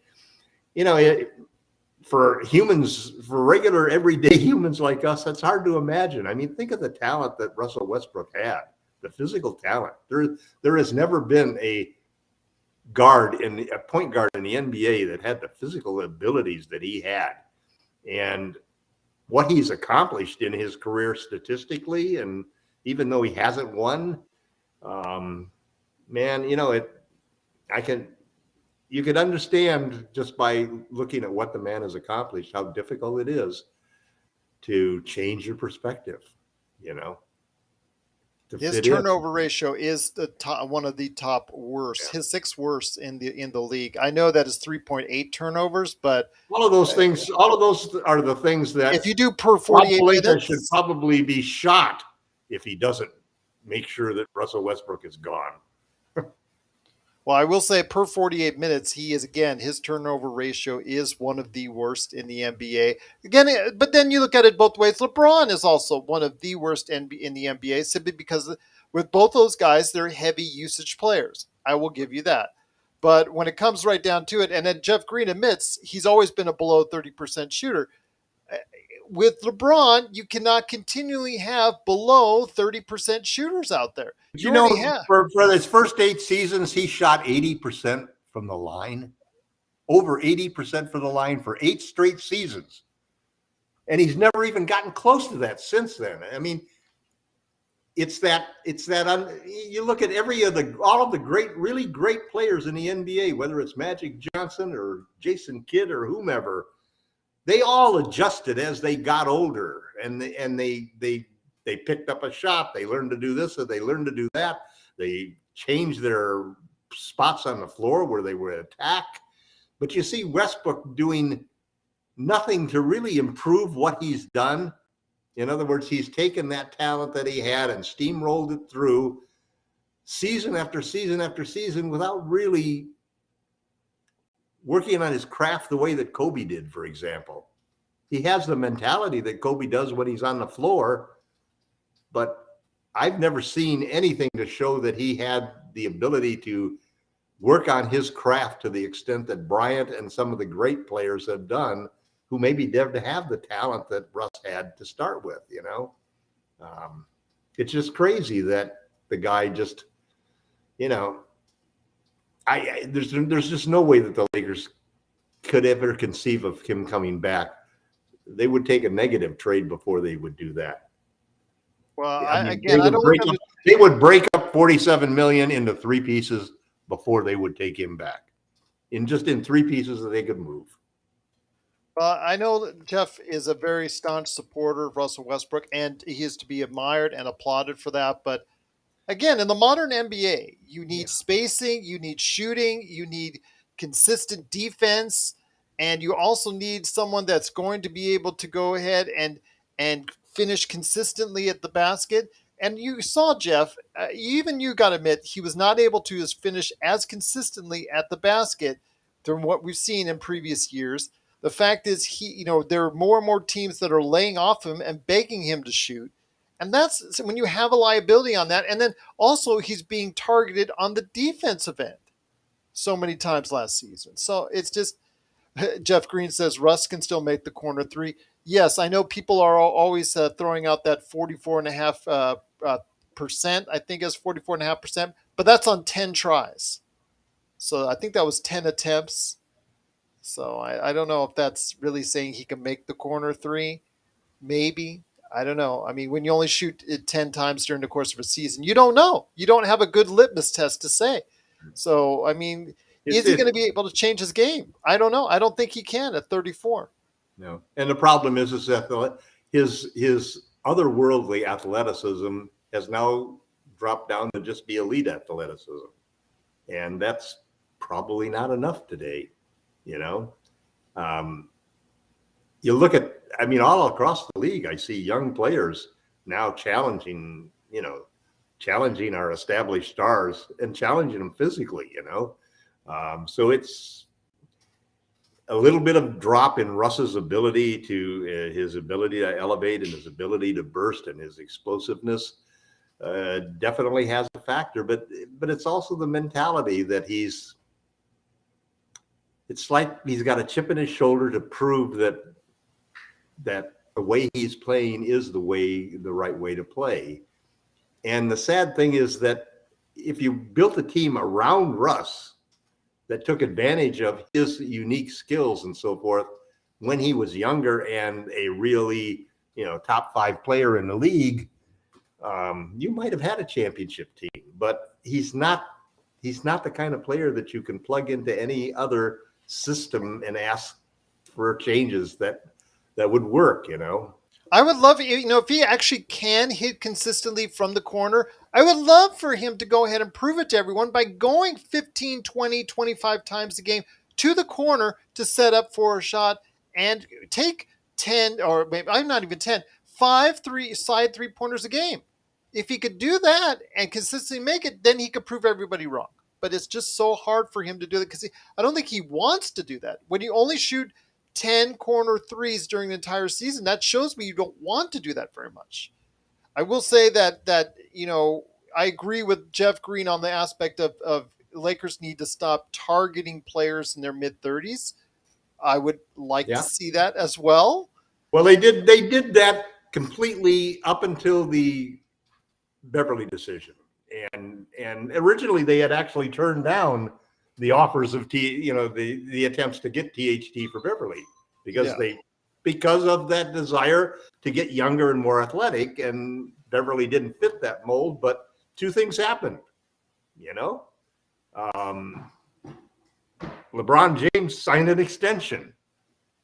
for humans, for regular everyday humans like us, that's hard to imagine. I mean, think of the talent that Russell Westbrook had, the physical talent. There has never been a point guard in the NBA that had the physical abilities that he had, and what he's accomplished in his career statistically. And even though he hasn't won, man, you can understand just by looking at what the man has accomplished, how difficult it is to change your perspective, His turnover ratio is the top, one of the top worst. Yeah. His 6th worst in the league. I know that is 3.8 turnovers, but all of those are the things that if you do per 48 minutes, should probably be shot if he doesn't make sure that Russell Westbrook is gone. Well, I will say per 48 minutes, his turnover ratio is one of the worst in the NBA. Again, but then you look at it both ways. LeBron is also one of the worst in the NBA simply because with both those guys, they're heavy usage players. I will give you that. But when it comes right down to it, and then Jeff Green admits he's always been a below 30% shooter. With LeBron, you cannot continually have below 30% shooters out there. For his first 8 seasons, he shot 80% from the line, over 80% from the line for 8 straight seasons. And he's never even gotten close to that since then. I mean, you look at all of the really great players in the NBA, whether it's Magic Johnson or Jason Kidd or whomever, they all adjusted as they got older, and they picked up a shot. They learned to do this, or they learned to do that. They changed their spots on the floor where they would attack. But you see Westbrook doing nothing to really improve what he's done. In other words, he's taken that talent that he had and steamrolled it through season after season after season without really working on his craft the way that Kobe did, for example. He has the mentality that Kobe does when he's on the floor, but I've never seen anything to show that he had the ability to work on his craft to the extent that Bryant and some of the great players have done, who maybe didn't have the talent that Russ had to start with, It's just crazy that the guy just, There's just no way that the Lakers could ever conceive of him coming back. They would take a negative trade before they would do that. Well, I mean, again, I don't look at they would break up $47 million into three pieces before they would take him back. In three pieces that they could move. Well, I know that Jeff is a very staunch supporter of Russell Westbrook, and he is to be admired and applauded for that. But again, in the modern NBA, you need spacing, you need shooting, you need consistent defense, and you also need someone that's going to be able to go ahead and finish consistently at the basket. And you saw Jeff, even you got to admit, he was not able to finish as consistently at the basket than what we've seen in previous years. The fact is, there are more and more teams that are laying off him and begging him to shoot. And that's when you have a liability on that. And then also he's being targeted on the defensive end so many times last season. So it's just, Jeff Green says Russ can still make the corner three. Yes, I know people are always throwing out that 44.5%. I think it's 44.5%, but that's on 10 tries. So I think that was 10 attempts. So I don't know if that's really saying he can make the corner three. Maybe. I don't know. I mean, when you only shoot it 10 times during the course of a season, you don't know. You don't have a good litmus test to say. So, I mean, is he going to be able to change his game? I don't know. I don't think he can at 34. No. And the problem is that his otherworldly athleticism has now dropped down to just be elite athleticism. And that's probably not enough today, you know. You look at, I mean, all across the league, I see young players now challenging our established stars and challenging them physically, you know. So it's a little bit of drop in Russ's ability his ability to elevate and his ability to burst and his explosiveness definitely has a factor. But it's also the mentality that it's like he's got a chip in his shoulder to prove that the way he's playing is the right way to play. And the sad thing is that if you built a team around Russ that took advantage of his unique skills and so forth when he was younger and a really, top 5 player in the league, you might have had a championship team. But he's not the kind of player that you can plug into any other system and ask for changes that would work, I would love, if he actually can hit consistently from the corner, I would love for him to go ahead and prove it to everyone by going 15, 20, 25 times a game to the corner to set up for a shot and take 10, or maybe I'm not even 10, 5 side 3-pointers a game. If he could do that and consistently make it, then he could prove everybody wrong. But it's just so hard for him to do that because I don't think he wants to do that. When you only shoot 10 corner threes during the entire season, that shows me you don't want to do that very much. I will say that I agree with Jeff Green on the aspect of Lakers need to stop targeting players in their mid-30s. I would like to see that as well. Well, they did that completely up until the Beverly decision. And originally they had actually turned down the offers of the attempts to get THT for Beverly because of that desire to get younger and more athletic, and Beverly didn't fit that mold. But two things happened, LeBron James signed an extension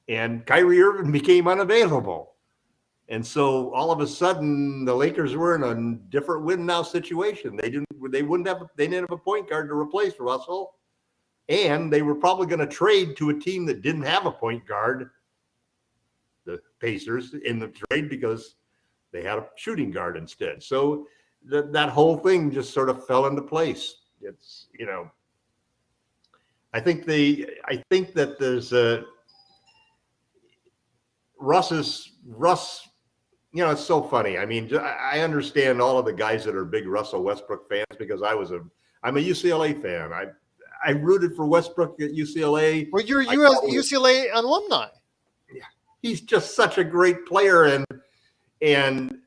and Kyrie Irving became unavailable. And so all of a sudden the Lakers were in a different win now situation. They didn't have a point guard to replace Russell. And they were probably going to trade to a team that didn't have a point guard, the Pacers, in the trade because they had a shooting guard instead. So that whole thing just sort of fell into place. It's, I think that there's Russ. It's so funny. I mean, I understand all of the guys that are big Russell Westbrook fans because I'm a UCLA fan. I rooted for Westbrook at UCLA. Well, you're a UCLA alumni. Yeah, he's just such a great player, and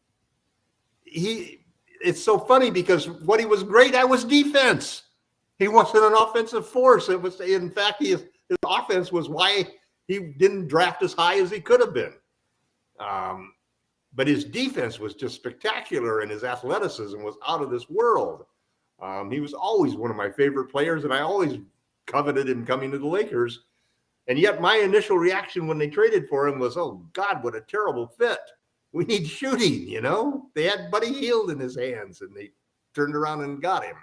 it's so funny because what he was great at was defense. He wasn't an offensive force. It was, in fact, his offense was why he didn't draft as high as he could have been. But his defense was just spectacular, and his athleticism was out of this world. He was always one of my favorite players, and I always coveted him coming to the Lakers. And yet my initial reaction when they traded for him was, oh, God, what a terrible fit. We need shooting, you know. They had Buddy Hield in his hands, and they turned around and got him.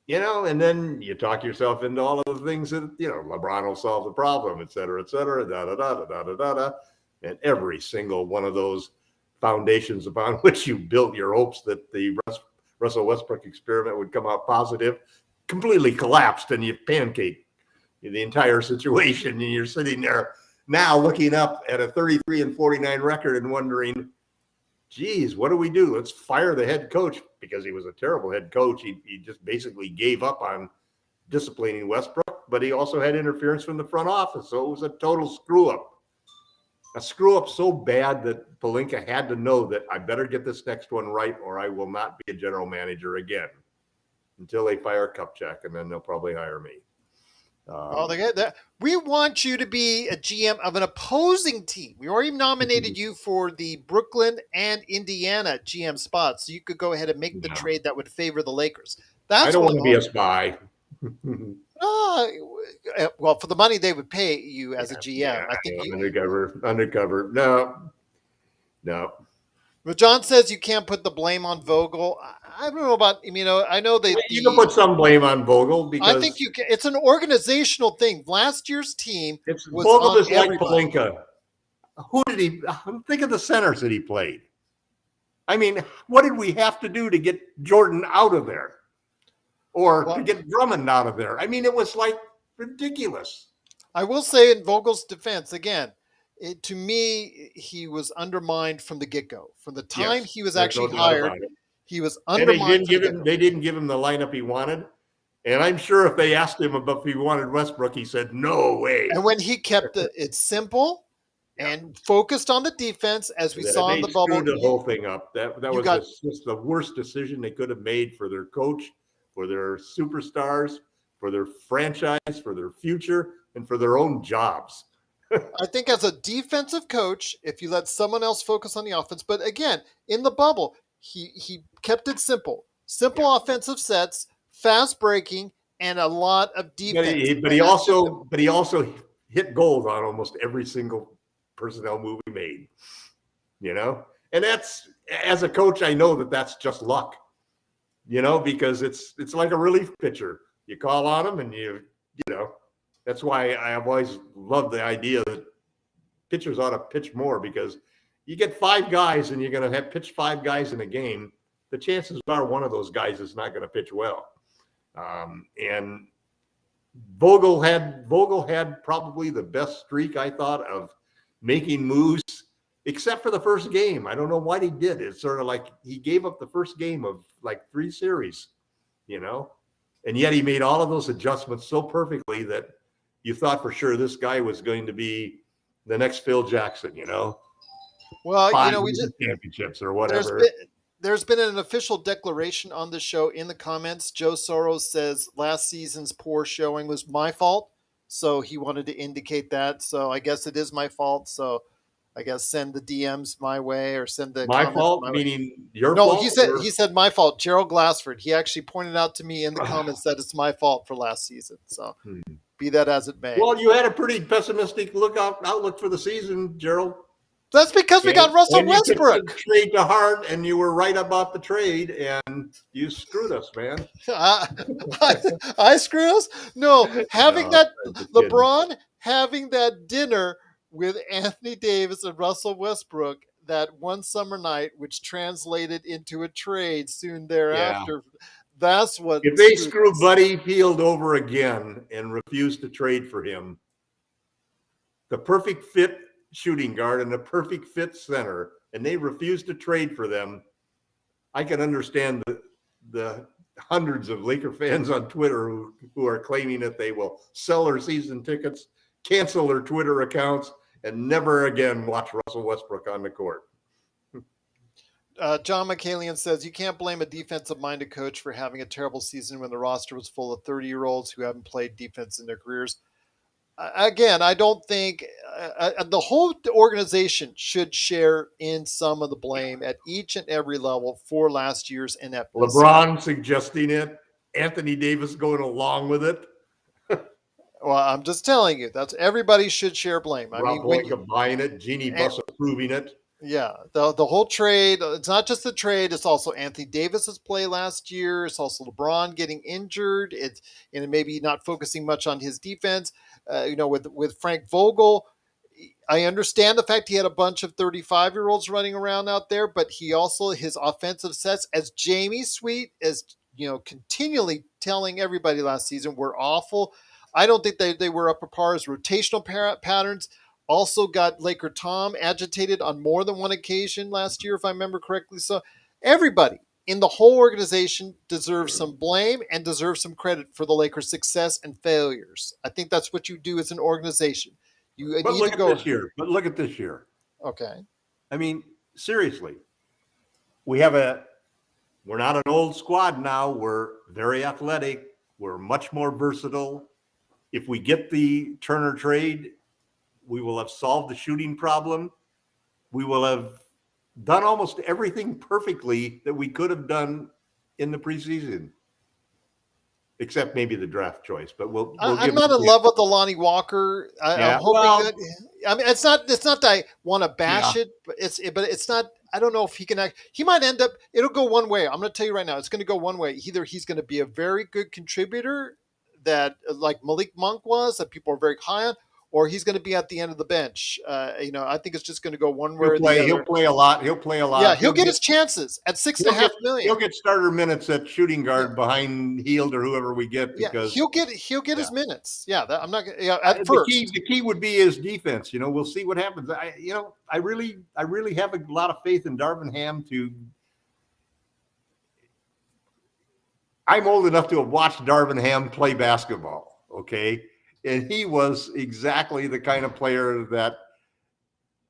You know, and then you talk yourself into all of the things that, you know, LeBron will solve the problem, et cetera, da-da-da-da-da-da-da-da. And every single one of those foundations upon which you built your hopes that the Russell Westbrook experiment would come out positive completely collapsed, and you pancake the entire situation. And you're sitting there now looking up at a 33-49 record and wondering, geez, what do we do? Let's fire the head coach, because he was a terrible head coach. He just basically gave up on disciplining Westbrook, but he also had interference from the front office. So it was a total screw up. A screw up so bad that Pelinka had to know that I better get this next one right, or I will not be a general manager again until they fire Kupchak, and then they'll probably hire me. We want you to be a GM of an opposing team. We already nominated you for the Brooklyn and Indiana GM spots, so you could go ahead and make the trade that would favor the Lakers. I don't want to be a spy. Well, for the money they would pay you as a GM, I think undercover. No. Well, John says you can't put the blame on Vogel. I don't know about, I know they. You can put some blame on Vogel, because I think you can. It's an organizational thing. Last year's team was Vogel on is like everybody. Pelinka. Who did he? Think of the centers that he played. I mean, what did we have to do to get Jordan out of there, or to get Drummond out of there? I mean, it was like ridiculous. I will say, in Vogel's defense, again, to me, he was undermined from the get-go. From the time he was actually hired, he was undermined. They didn't give him the lineup he wanted. And I'm sure if they asked him about if he wanted Westbrook, he said, no way. And when he kept it simple and focused on the defense, as we saw in the bubble. They screwed the whole thing up. That was just the worst decision they could have made for their coach, for their superstars, for their franchise, for their future, and for their own jobs. I think as a defensive coach, if you let someone else focus on the offense, but again, in the bubble, he kept it simple. Simple offensive sets, fast breaking, and a lot of defense. But he also hit goals on almost every single personnel move he made. You know? And that's, as a coach, I know that that's just luck. You know, because it's like a relief pitcher. You call on him, and you know. That's why I have always loved the idea that pitchers ought to pitch more, because you get 5 guys and you're going to have pitched 5 guys in a game. The chances are one of those guys is not going to pitch well. And Vogel had probably the best streak, I thought, of making moves, except for the first game. I don't know what he did. It's sort of like he gave up the first game of like 3 series, you know, and yet he made all of those adjustments so perfectly that you thought for sure this guy was going to be the next Phil Jackson, you know? Well, we just championships or whatever. There's been an official declaration on the show in the comments. Joe Soros says last season's poor showing was my fault. So he wanted to indicate that. So I guess it is my fault. So I guess send the DMs my way, or send the my fault, meaning your fault. No, he said my fault. Gerald Glassford. He actually pointed out to me in the comments that it's my fault for last season. So be that as it may. Well, you had a pretty pessimistic outlook for the season, Gerald. That's because we got Russell Westbrook. Trade to Hart, and you were right about the trade, and you screwed us, man. I screwed us? No, LeBron having that dinner with Anthony Davis and Russell Westbrook that one summer night, which translated into a trade soon thereafter. Yeah. That's what. If they screw Buddy Hield over again and refuse to trade for him, the perfect fit shooting guard and the perfect fit center, and they refuse to trade for them, I can understand the hundreds of Laker fans on Twitter who are claiming that they will sell their season tickets, cancel their Twitter accounts, and never again watch Russell Westbrook on the court. John McCallion says you can't blame a defensive-minded coach for having a terrible season when the roster was full of 30-year-olds who haven't played defense in their careers. Again, I don't think the whole organization should share in some of the blame at each and every level for last year's ineptness. LeBron suggesting it, Anthony Davis going along with it, Well, I'm just telling you, that's everybody should share blame. I Rob mean, when you, Pelinka buying it, Jeannie Buss approving it. yeah, the whole trade. It's not just the trade. It's also Anthony Davis's play last year. It's also LeBron getting injured. It's and maybe not focusing much on his defense. With Frank Vogel, I understand the fact he had a bunch of 35-year-olds running around out there, but he also his offensive sets, as Jamie Sweet is continually telling everybody last season, were awful. I don't think they were up to par. His rotational patterns also got LakerTom agitated on more than one occasion last year, if I remember correctly. So everybody in the whole organization deserves some blame and deserves some credit for the Lakers' success and failures. I think that's what you do as an organization. You But need look to at go. this year. But look at this year. Okay. I mean, seriously, we're not an old squad now. We're very athletic. We're much more versatile. If we get the Turner trade, we will have solved the shooting problem. We will have done almost everything perfectly that we could have done in the preseason, except maybe the draft choice. But we'll I'm give not in it. love with the Lonnie Walker. I'm Yeah. hoping Well. that. I mean, it's not that I want to Yeah. bash it, but it's not. I don't know if he can act. He might end up. It'll go one way. I'm going to tell you right now. It's going to go one way. Either he's going to be a very good contributor that, like Malik Monk was, that people are very high on, or he's going to be at the end of the bench. I think it's just going to go one way He'll or the play. He'll other. play a lot. He'll play a Yeah, lot. he'll get his chances at six and a He'll half get million. he'll get starter minutes at shooting Yeah. guard behind Heald or whoever we get Yeah, because he'll get yeah. his minutes. Yeah, I'm not. Yeah, at the first. key would be his defense. We'll see what happens. I really have a lot of faith in Darvin Ham to. I'm old enough to have watched Darvin Ham play basketball. Okay, and he was exactly the kind of player that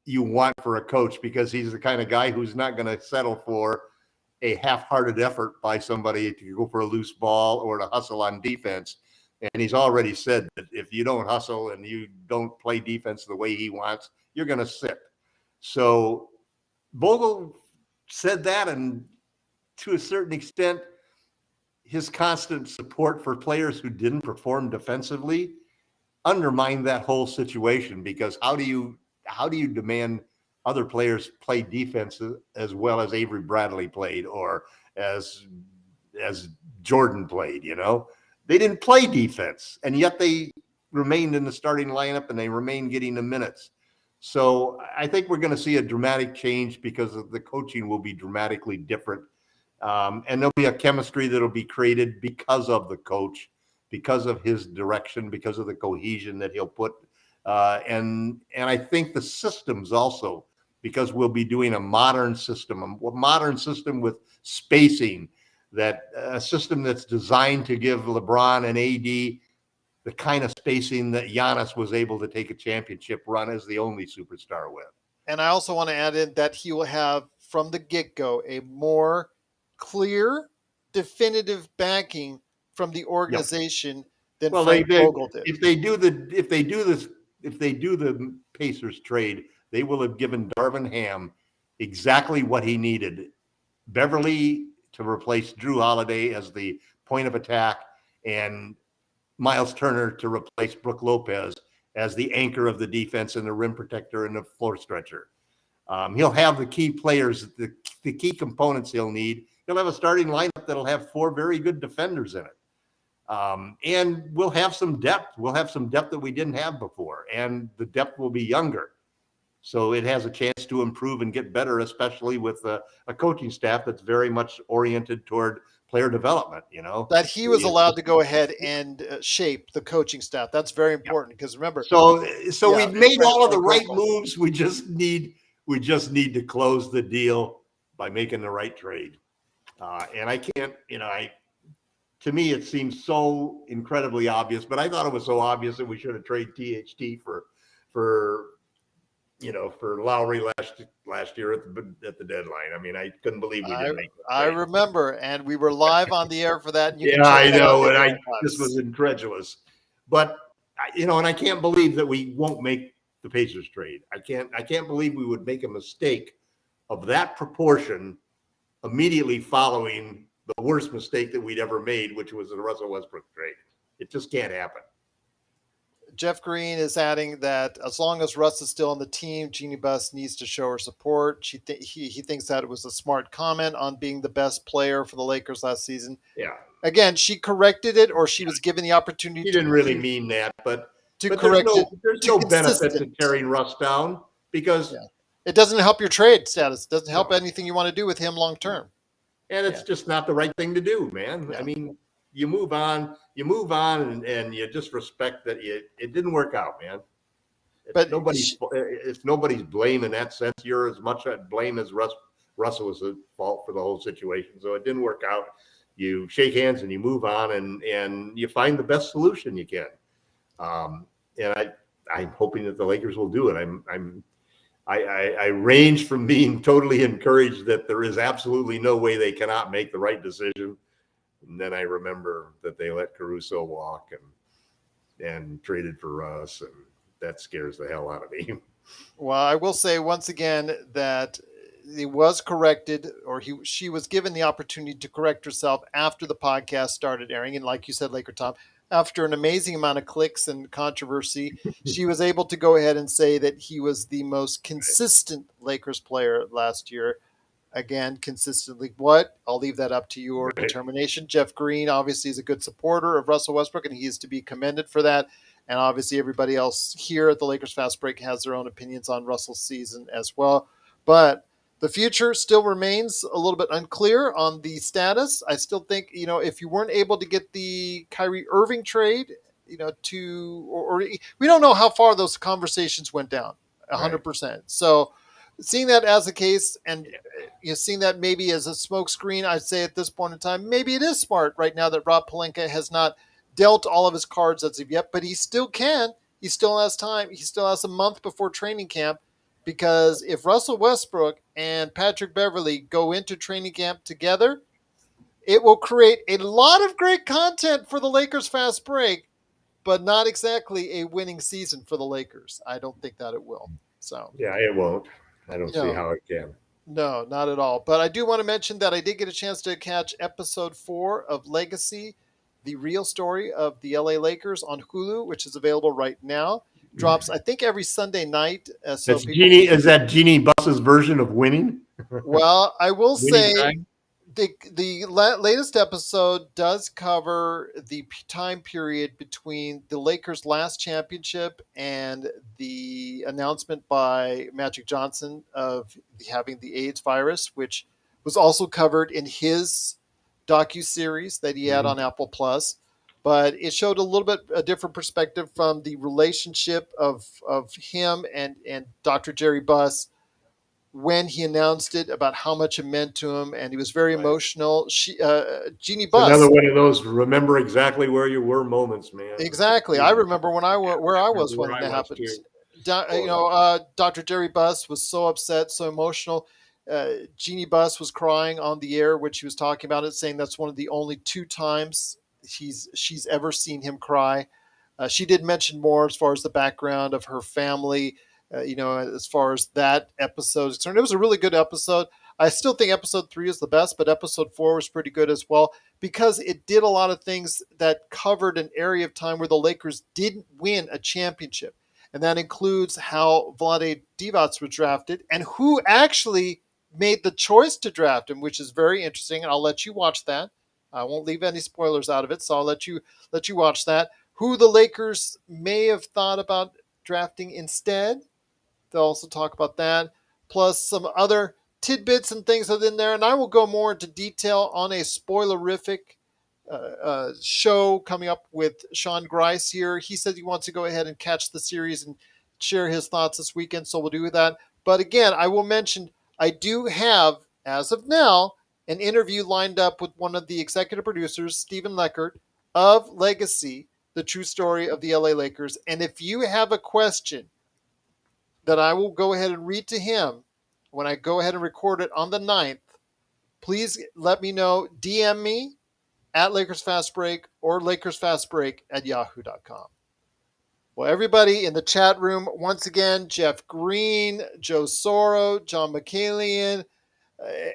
you want for a coach because he's the kind of guy who's not going to settle for a half-hearted effort by somebody to go for a loose ball or to hustle on defense. And he's already said that if you don't hustle and you don't play defense the way he wants, you're going to sit. So Vogel said that, and to a certain extent, his constant support for players who didn't perform defensively undermined that whole situation because how do you demand other players play defense as well as Avery Bradley played or as Jordan played? They didn't play defense, and yet they remained in the starting lineup and they remained getting the minutes. So I think we're going to see a dramatic change because of the coaching will be dramatically different. And there'll be a chemistry that'll be created because of the coach, because of his direction, because of the cohesion that he'll put. And I think the systems also, because we'll be doing a modern system with spacing, that a system that's designed to give LeBron and AD the kind of spacing that Giannis was able to take a championship run as the only superstar with. And I also want to add in that he will have from the get-go a more clear, definitive backing from the organization than Well, Frank Vogel did. if they do the Pacers trade, they will have given Darvin Ham exactly what he needed. Beverly to replace Drew Holiday as the point of attack, and Miles Turner to replace Brook Lopez as the anchor of the defense and the rim protector and the floor stretcher. He'll have the key players, the key components he'll need. He'll have a starting lineup that'll have 4 very good defenders in it. And we'll have some depth. We'll have some depth that we didn't have before, and the depth will be younger. So it has a chance to improve and get better, especially with a coaching staff that's very much oriented toward player development, That he was allowed to go ahead and shape the coaching staff. That's very important because remember. So Yeah, we've made all of the right Vogel. moves. We just need to close the deal by making the right trade. And I can't, to me, it seems so incredibly obvious, but I thought it was so obvious that we should have traded THT for for Lowry last year at the deadline. I mean, I couldn't believe we I didn't make the I trade. remember, and we were live on the air for that, and you can Yeah, check I that out know, in and the I just was archives. incredulous. But and I can't believe that we won't make the Pacers trade. I can't believe we would make a mistake of that proportion immediately following the worst mistake that we'd ever made, which was the Russell Westbrook trade. It just can't happen. Jeff Green is adding that as long as Russ is still on the team, Jeannie Buss needs to show her support. He thinks that it was a smart comment on being the best player for the Lakers last season. Yeah, Again, she corrected it, or she was given the opportunity he didn't really mean that, to but there's correct no it there's to no benefit consistent. to tearing Russ down because Yeah, it doesn't help your trade status. It doesn't help no, anything you want to do with him long no. term. And it's Yeah, just not the right thing to do, man. I yeah. mean, you move on, and you just respect that it didn't work out, man. It's But nobody's it's nobody's blame in that sense. You're as much at blame as Russell was at fault for the whole situation. So it didn't work out. You shake hands and you move on, and you find the best solution you can. And I'm hoping that the Lakers will do it. I range from being totally encouraged that there is absolutely no way they cannot make the right decision, and then I remember that they let Caruso walk and traded for Russ, and that scares the hell out of me. well, I will say once again that it was corrected, or she was given the opportunity to correct herself after the podcast started airing, and like you said, LakerTom, after an amazing amount of clicks and controversy, she was able to go ahead and say that he was the most consistent Lakers player last year. Again, consistently what? I'll leave that up to your Right. determination. Jeff Green obviously is a good supporter of Russell Westbrook, and he is to be commended for that. And obviously, everybody else here at the Lakers Fast Break has their own opinions on Russell's season as well. But the future still remains a little bit unclear on the status. I still think, if you weren't able to get the Kyrie Irving trade, or we don't know how far those conversations went down, Right. 100%. So, seeing that as the case, and Yeah. seeing that maybe as a smokescreen, I'd say at this point in time, maybe it is smart right now that Rob Pelinka has not dealt all of his cards as of yet, but he still can. He still has time. He still has a month before training camp, because if Russell Westbrook and Patrick Beverley go into training camp together, it will create a lot of great content for the Lakers Fast Break, but not exactly a winning season for the Lakers. I don't think that it will. So, Yeah, it won't. I don't see no, how it can. no, not at all. But I do want to mention that I did get a chance to catch episode 4 of Legacy, the real story of the LA Lakers on Hulu, which is available right now. Drops, I think, every Sunday night. So That's people Jeannie. can. Is that Jeannie Buss's version of winning? Well, I will Winning say time. the latest episode does cover the time period between the Lakers' last championship and the announcement by Magic Johnson of having the AIDS virus, which was also covered in his docu-series that he had Mhm. on Apple Plus. But it showed a little bit a different perspective from the relationship of him and Dr. Jerry Buss when he announced it, about how much it meant to him, and he was very Right. emotional. Jeannie It's another Buss, one of those remember exactly where you were moments, man. exactly. I remember where I Remember was where when I it was happened. too. Oh, Dr. Jerry Buss was so upset, so emotional. Jeannie Buss was crying on the air when she was talking about it, saying that's one of the only 2 times she's ever seen him cry. She did mention more as far as the background of her family, as far as that episode is concerned. It was a really good episode. I still think episode 3 is the best, but episode 4 was pretty good as well, because it did a lot of things that covered an area of time where the Lakers didn't win a championship. And that includes how Vlade Divac was drafted and who actually made the choice to draft him, which is very interesting. And I'll let you watch that. I won't leave any spoilers out of it, so I'll let you watch that. Who the Lakers may have thought about drafting instead. They'll also talk about that, plus some other tidbits and things that are in there. And I will go more into detail on a spoilerific show coming up with Sean Grice here. He said he wants to go ahead and catch the series and share his thoughts this weekend, so we'll do that. But again, I will mention I do have, as of now, an interview lined up with one of the executive producers, Stephen Leckert, of Legacy, the true story of the LA Lakers. And if you have a question that I will go ahead and read to him when I go ahead and record it on the 9th, please let me know. DM me at Lakers Fast Break or LakersFastBreak@yahoo.com. Well, everybody in the chat room, once again, Jeff Green, Joe Soro, John McCallion,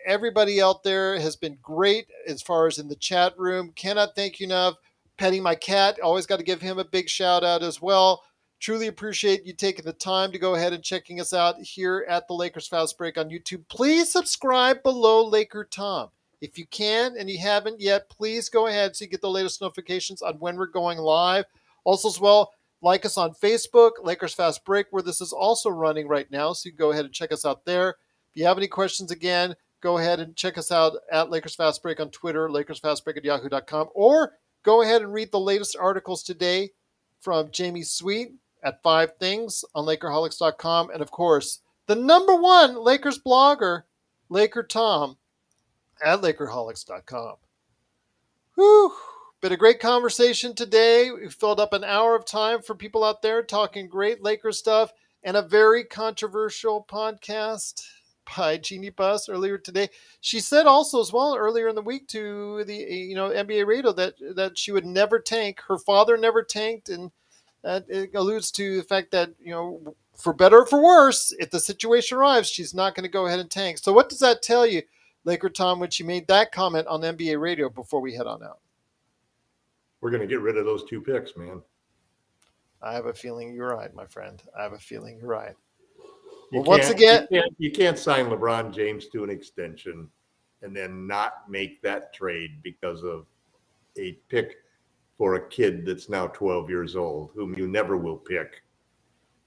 everybody out there has been great as far as in the chat room. Cannot thank you enough. Petting my cat, always got to give him a big shout out as well. Truly appreciate you taking the time to go ahead and checking us out here at the Lakers Fast Break on YouTube. Please subscribe below LakerTom. If you can and you haven't yet, please go ahead so you get the latest notifications on when we're going live. Also, as well, like us on Facebook, Lakers Fast Break, where this is also running right now. So you can go ahead and check us out there. If you have any questions, again, go ahead and check us out at Lakers Fast Break on Twitter, LakersFastBreak@yahoo.com, or go ahead and read the latest articles today from Jamie Sweet at 5 Things on Lakerholics.com. And, of course, the number one Lakers blogger, LakerTom, at Lakerholics.com. Whew. Been a great conversation today. We filled up an hour of time for people out there talking great Lakers stuff and a very controversial podcast by Jeannie Buss earlier today. She said also as well earlier in the week to the NBA radio that she would never tank. Her father never tanked, and that it alludes to the fact that, for better or for worse, if the situation arrives, she's not going to go ahead and tank. So what does that tell you, LakerTom, when she made that comment on NBA radio before we head on out? We're going to get rid of those 2 picks, man. I have a feeling you're right, my friend. I have a feeling you're right. Well, once again, you can't sign LeBron James to an extension and then not make that trade because of a pick for a kid that's now 12 years old, whom you never will pick.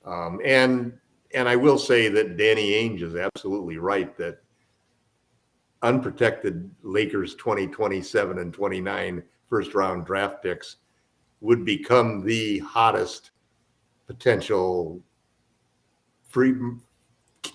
And I will say that Danny Ainge is absolutely right that unprotected Lakers 2027 and 29 first-round draft picks would become the hottest potential free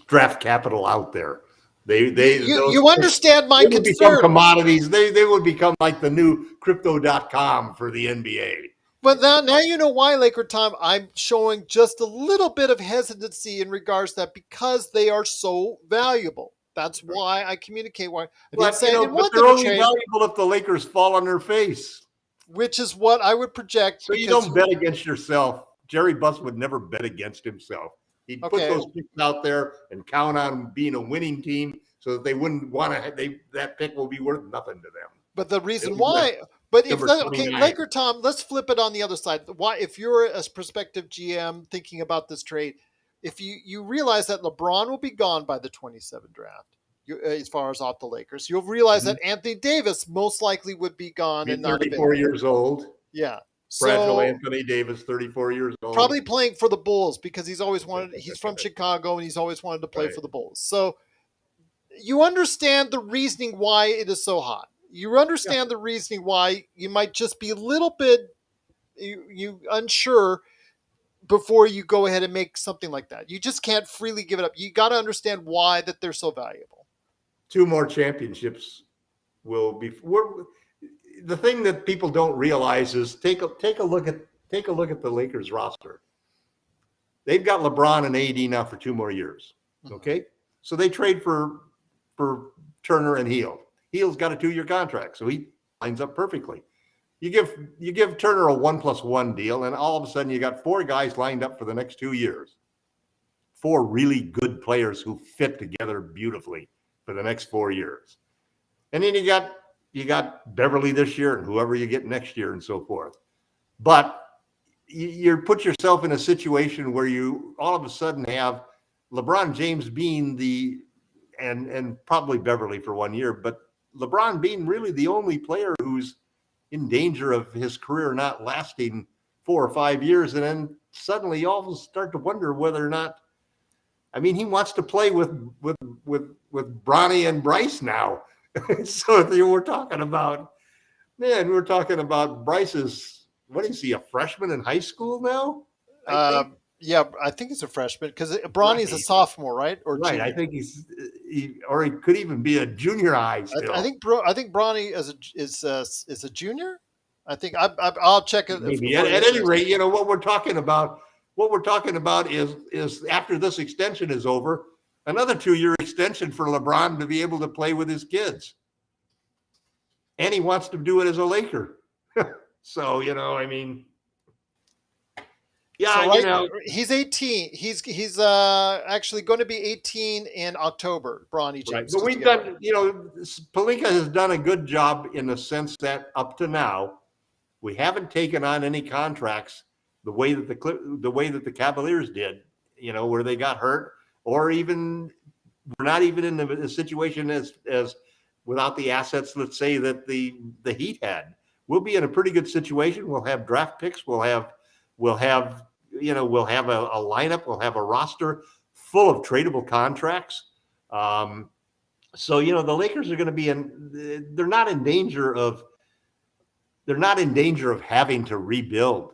draft capital out there. You understand my concern. Would become commodities. They would become like the new crypto.com for the NBA. But now you know why, LakerTom, I'm showing just a little bit of hesitancy in regards to that, because they are so valuable. That's why I communicate why. But they're only valuable if the Lakers fall on their face. Which is what I would project. So you don't bet against yourself. Jerry Buss would never bet against himself. He'd put those picks out there and count on being a winning team so that they wouldn't want to. That pick will be worth nothing to them. But the reason why, LakerTom, let's flip it on the other side. Why, if you're a prospective GM thinking about this trade, if you realize that LeBron will be gone by the 27 draft, as far as off the Lakers, you'll realize that Anthony Davis most likely would be gone and not 34 years old. Yeah. Fragile Anthony Davis, 34 years old. Probably playing for the Bulls because he's always wanted. He's from Chicago and he's always wanted to play for the Bulls. So you understand the reasoning why it is so hot. You understand the reasoning why you might just be a little bit you unsure before you go ahead and make something like that. You just can't freely give it up. You got to understand why that they're so valuable. 2 more championships will be. The thing that people don't realize is take a look at the Lakers roster. They've got LeBron and AD now for 2 more years. Okay, so they trade for Turner and Hield. Hield's got a 2-year contract, so he lines up perfectly. You give Turner a 1+1 deal, and all of a sudden you got 4 guys lined up for the next 2 years. 4 really good players who fit together beautifully for the next 4 years. And then you got Beverly this year and whoever you get next year and so forth. But you put yourself in a situation where you all of a sudden have LeBron James being and probably Beverly for 1 year, but LeBron being really the only player who's in danger of his career not lasting 4 or 5 years. And then suddenly you all start to wonder whether or not, he wants to play with Bronny and Bryce now. So we're talking about Bryce's, what is he, a freshman in high school now? I think he's a freshman because Bronny's a sophomore, right? Or right, junior. I think he could even be a junior high still. I think Bronny is a junior. I think I'll check it. Maybe. At any rate, what we're talking about, What we're talking about is after this extension is over, another 2-year extension for LeBron to be able to play with his kids. And he wants to do it as a Laker. So, I mean, So yeah, he's 18. He's actually going to be 18 in October. Bronny right. James. But Just to we've get it right. done, Pelinka has done a good job in the sense that up to now, we haven't taken on any contracts the way that the Cavaliers did, where they got hurt, or even we're not even in the situation as without the assets, let's say, that the Heat had. We'll be in a pretty good situation. We'll have draft picks. We'll have a lineup. We'll have a roster full of tradable contracts. So the Lakers are going to be they're not in danger of having to rebuild.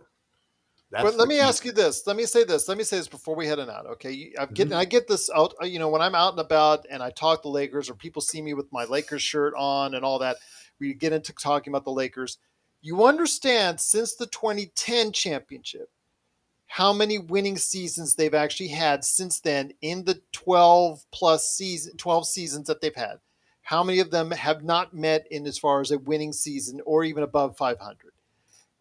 But let me ask you this. Let me say this before we head on out. Okay, I get this out. When I'm out and about and I talk the Lakers, or people see me with my Lakers shirt on and all that, we get into talking about the Lakers. You understand, since the 2010 championship, how many winning seasons they've actually had since then in the 12 seasons that they've had. How many of them have not met in as far as a winning season or even above 500?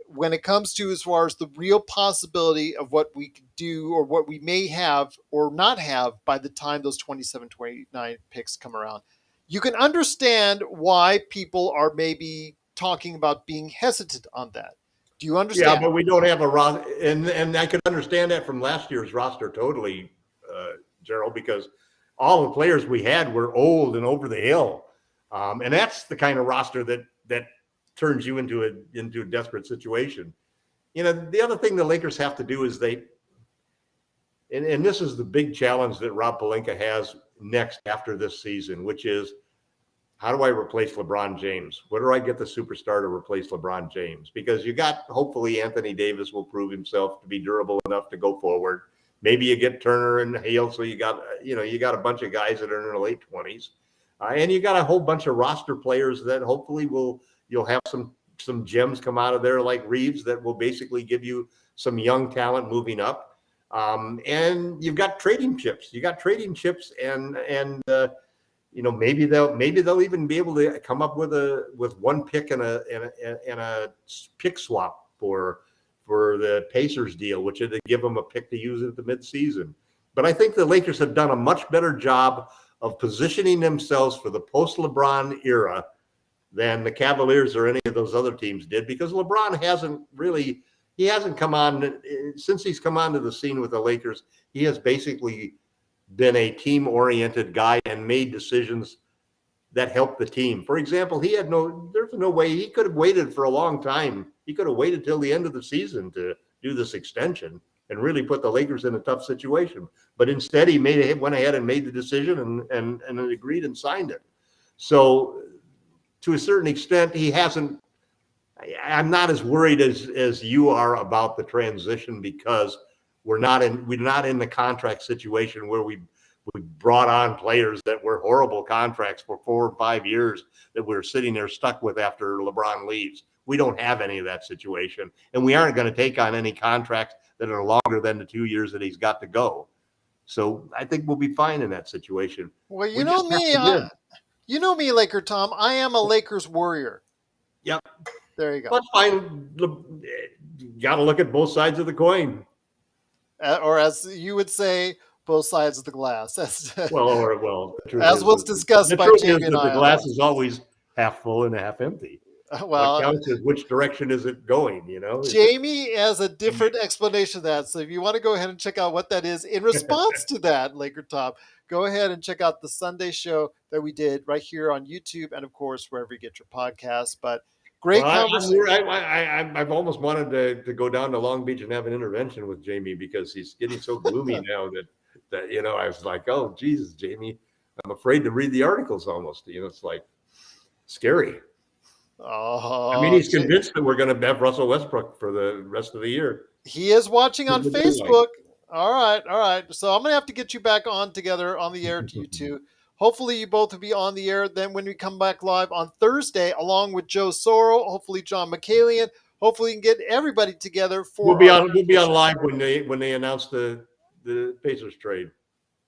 When it comes to as far as the real possibility of what we could do or what we may have or not have by the time those 27, 29 picks come around, you can understand why people are maybe talking about being hesitant on that. Do you Yeah, understand? but we don't have a roster, and I could understand that from last year's roster totally, Gerald, because all the players we had were old and over the hill, and that's the kind of roster that turns you into a desperate situation. The other thing the Lakers have to do is and this is the big challenge that Rob Pelinka has next after this season, which is, how do I replace LeBron James? Where do I get the superstar to replace LeBron James? Because hopefully Anthony Davis will prove himself to be durable enough to go forward. Maybe you get Turner and Hale, so you got a bunch of guys that are in their late 20s, and you got a whole bunch of roster players that hopefully you'll have some gems come out of there, like Reeves, that will basically give you some young talent moving up. And you've got trading chips. Maybe they'll even be able to come up with one pick and a pick swap for the Pacers deal, which would give them a pick to use at the midseason. But I think the Lakers have done a much better job of positioning themselves for the post-LeBron era than the Cavaliers or any of those other teams did, because LeBron hasn't come on since he's come onto the scene with the Lakers. He has basically been a team-oriented guy and made decisions that helped the team. For example, there's no way he could have waited for a long time. He could have waited till the end of the season to do this extension and really put the Lakers in a tough situation. But instead, he went ahead and made the decision and agreed and signed it. So to a certain extent, he hasn't. I'm not as worried as you are about the transition, because we're not in the contract situation where we brought on players that were horrible contracts for 4 or 5 years that we're sitting there stuck with after LeBron leaves. We don't have any of that situation, and we aren't going to take on any contracts that are longer than the 2 years that he's got to go. So I think we'll be fine in that situation. Well, We just have to win. you know me, LakerTom. I am a Lakers warrior. Yep. There you go. That's fine. You got to look at both sides of the coin. Or as you would say, both sides of the glass. As was discussed by Jamie and I. The glass is always half full and half empty. Well, what counts is which direction is it going, Jamie has a different explanation of that. So if you want to go ahead and check out what that is in response to that, LakerTom, go ahead and check out the Sunday show that we did right here on YouTube and, of course, wherever you get your podcasts. But great conversation. I've almost wanted to go down to Long Beach and have an intervention with Jamie, because he's getting so gloomy now that I was like, oh, Jesus, Jamie, I'm afraid to read the articles almost. It's like scary. Oh, I mean, he's convinced that we're going to have Russell Westbrook for the rest of the year. He is watching on Facebook. All right. So I'm going to have to get you back on together on the air to you two. Hopefully you both will be on the air then when we come back live on Thursday, along with Joe Soro, hopefully John McCallion. hopefully we can get everybody together We'll for be our on tradition. live when they announce the Pacers trade.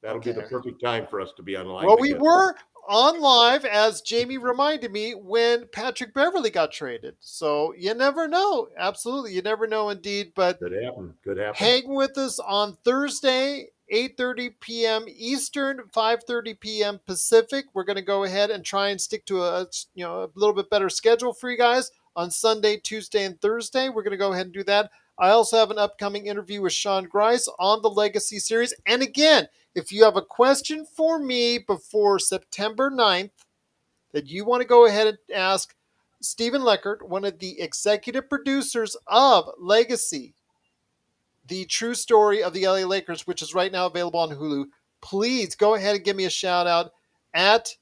That'll be the Okay. perfect time for us to be on live Well, we again. were on live, as Jamie reminded me, when Patrick Beverly got traded. So you never know. Absolutely, you never know indeed. But Could happen. Could happen. hang with us on Thursday, 8:30 p.m. Eastern, 5:30 p.m. Pacific. We're going to go ahead and try and stick to a little bit better schedule for you guys on Sunday, Tuesday, and Thursday. We're going to go ahead and do that. I also have an upcoming interview with Sean Grice on the Legacy series. And again, if you have a question for me before September 9th that you want to go ahead and ask Stephen Leckert, one of the executive producers of Legacy, the true story of the LA Lakers, which is right now available on Hulu, please go ahead and give me a shout out at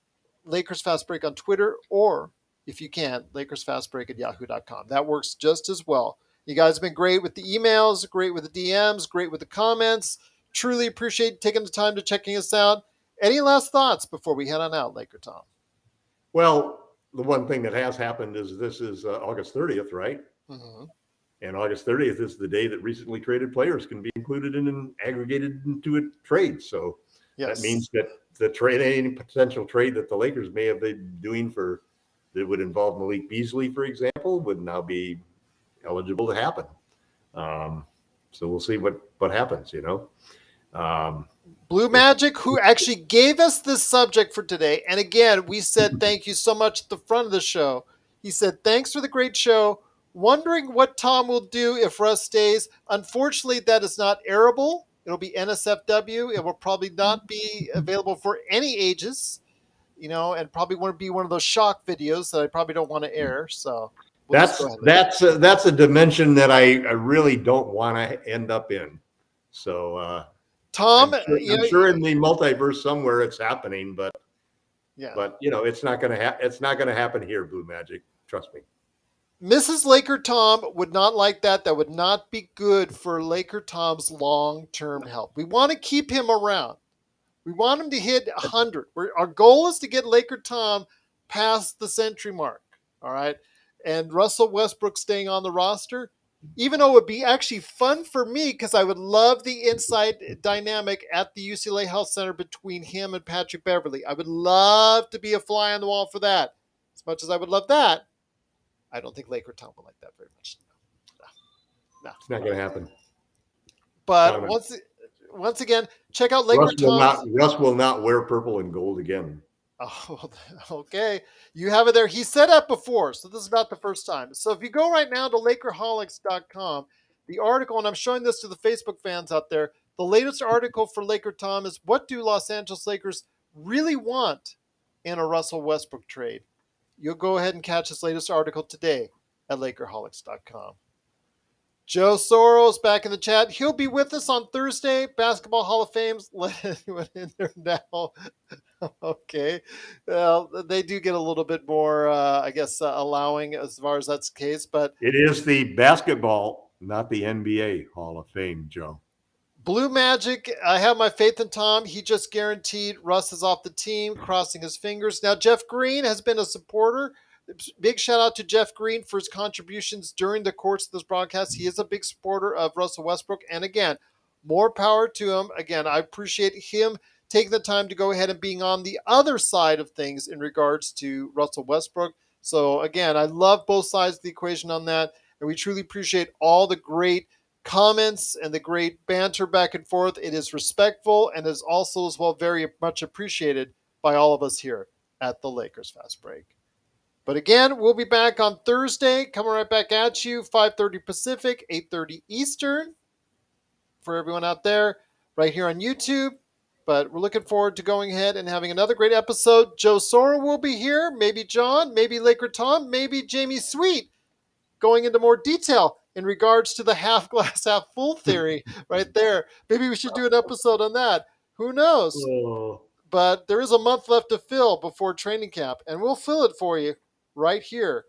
Lakers Fast Break on Twitter, or if you can, LakersFastBreak at yahoo.com. That works just as well. You guys have been great with the emails, great with the DMs, great with the comments. Truly appreciate taking the time to checking us out. Any last thoughts before we head on out, LakerTom? Well, the one thing that has happened is this is August 30th, right? Mm-hmm. And August 30th is the day that recently traded players can be included in and aggregated into a trade. So that means that the trade, any potential trade that the Lakers may have been doing for that would involve Malik Beasley, for example, would now be eligible to happen. So we'll see what happens, Blue Magic, who actually gave us this subject for today. And again, we said thank you so much at the front of the show. He said, thanks for the great show. Wondering what Tom will do if Russ stays. Unfortunately, that is not airable. It'll be NSFW. It will probably not be available for any ages, and probably won't be one of those shock videos that I probably don't want to air. So we'll just go ahead. That's a dimension that I really don't want to end up in. So Tom, I'm sure in the multiverse somewhere it's happening, but yeah, it's not going to happen here, Blue Magic. Trust me. Mrs. LakerTom would not like that. That would not be good for LakerTom's long-term health. We want to keep him around. We want him to hit 100. Our goal is to get LakerTom past the century mark. All right. And Russell Westbrook staying on the roster, even though it would be actually fun for me because I would love the inside dynamic at the UCLA Health Center between him and Patrick Beverly. I would love to be a fly on the wall for that. As much as I would love that, I don't think LakerTom would like that very much. No. It's not going to happen. But once again, check out LakerTom. Russ will not wear purple and gold again. Oh, okay. You have it there. He said that before, so this is not the first time. So if you go right now to Lakerholics.com, the article, and I'm showing this to the Facebook fans out there, the latest article for LakerTom is what do Los Angeles Lakers really want in a Russell Westbrook trade? You'll go ahead and catch this latest article today at Lakerholics.com. Joe Soros back in the chat. He'll be with us on Thursday. Basketball Hall of Fame's let anyone in there now. Okay. Well, they do get a little bit more, allowing as far as that's the case. But it is the basketball, not the NBA Hall of Fame, Joe. Blue Magic, I have my faith in Tom. He just guaranteed Russ is off the team, crossing his fingers. Now, Jeff Green has been a supporter. Big shout out to Jeff Green for his contributions during the course of this broadcast. He is a big supporter of Russell Westbrook. And again, more power to him. Again, I appreciate him taking the time to go ahead and being on the other side of things in regards to Russell Westbrook. So again, I love both sides of the equation on that. And we truly appreciate all the great comments and the great banter back and forth. It is respectful and is also as well very much appreciated by all of us here at the Lakers Fast Break. But again, we'll be back on Thursday, coming right back at you, 5:30 Pacific, 8:30 Eastern, for everyone out there, right here on YouTube. But we're looking forward to going ahead and having another great episode. Joe Sora will be here, maybe John, maybe LakerTom, maybe Jamie Sweet, going into more detail in regards to the half glass, half full theory right there. Maybe we should do an episode on that. Who knows? Oh. But there is a month left to fill before training camp, and we'll fill it for you right here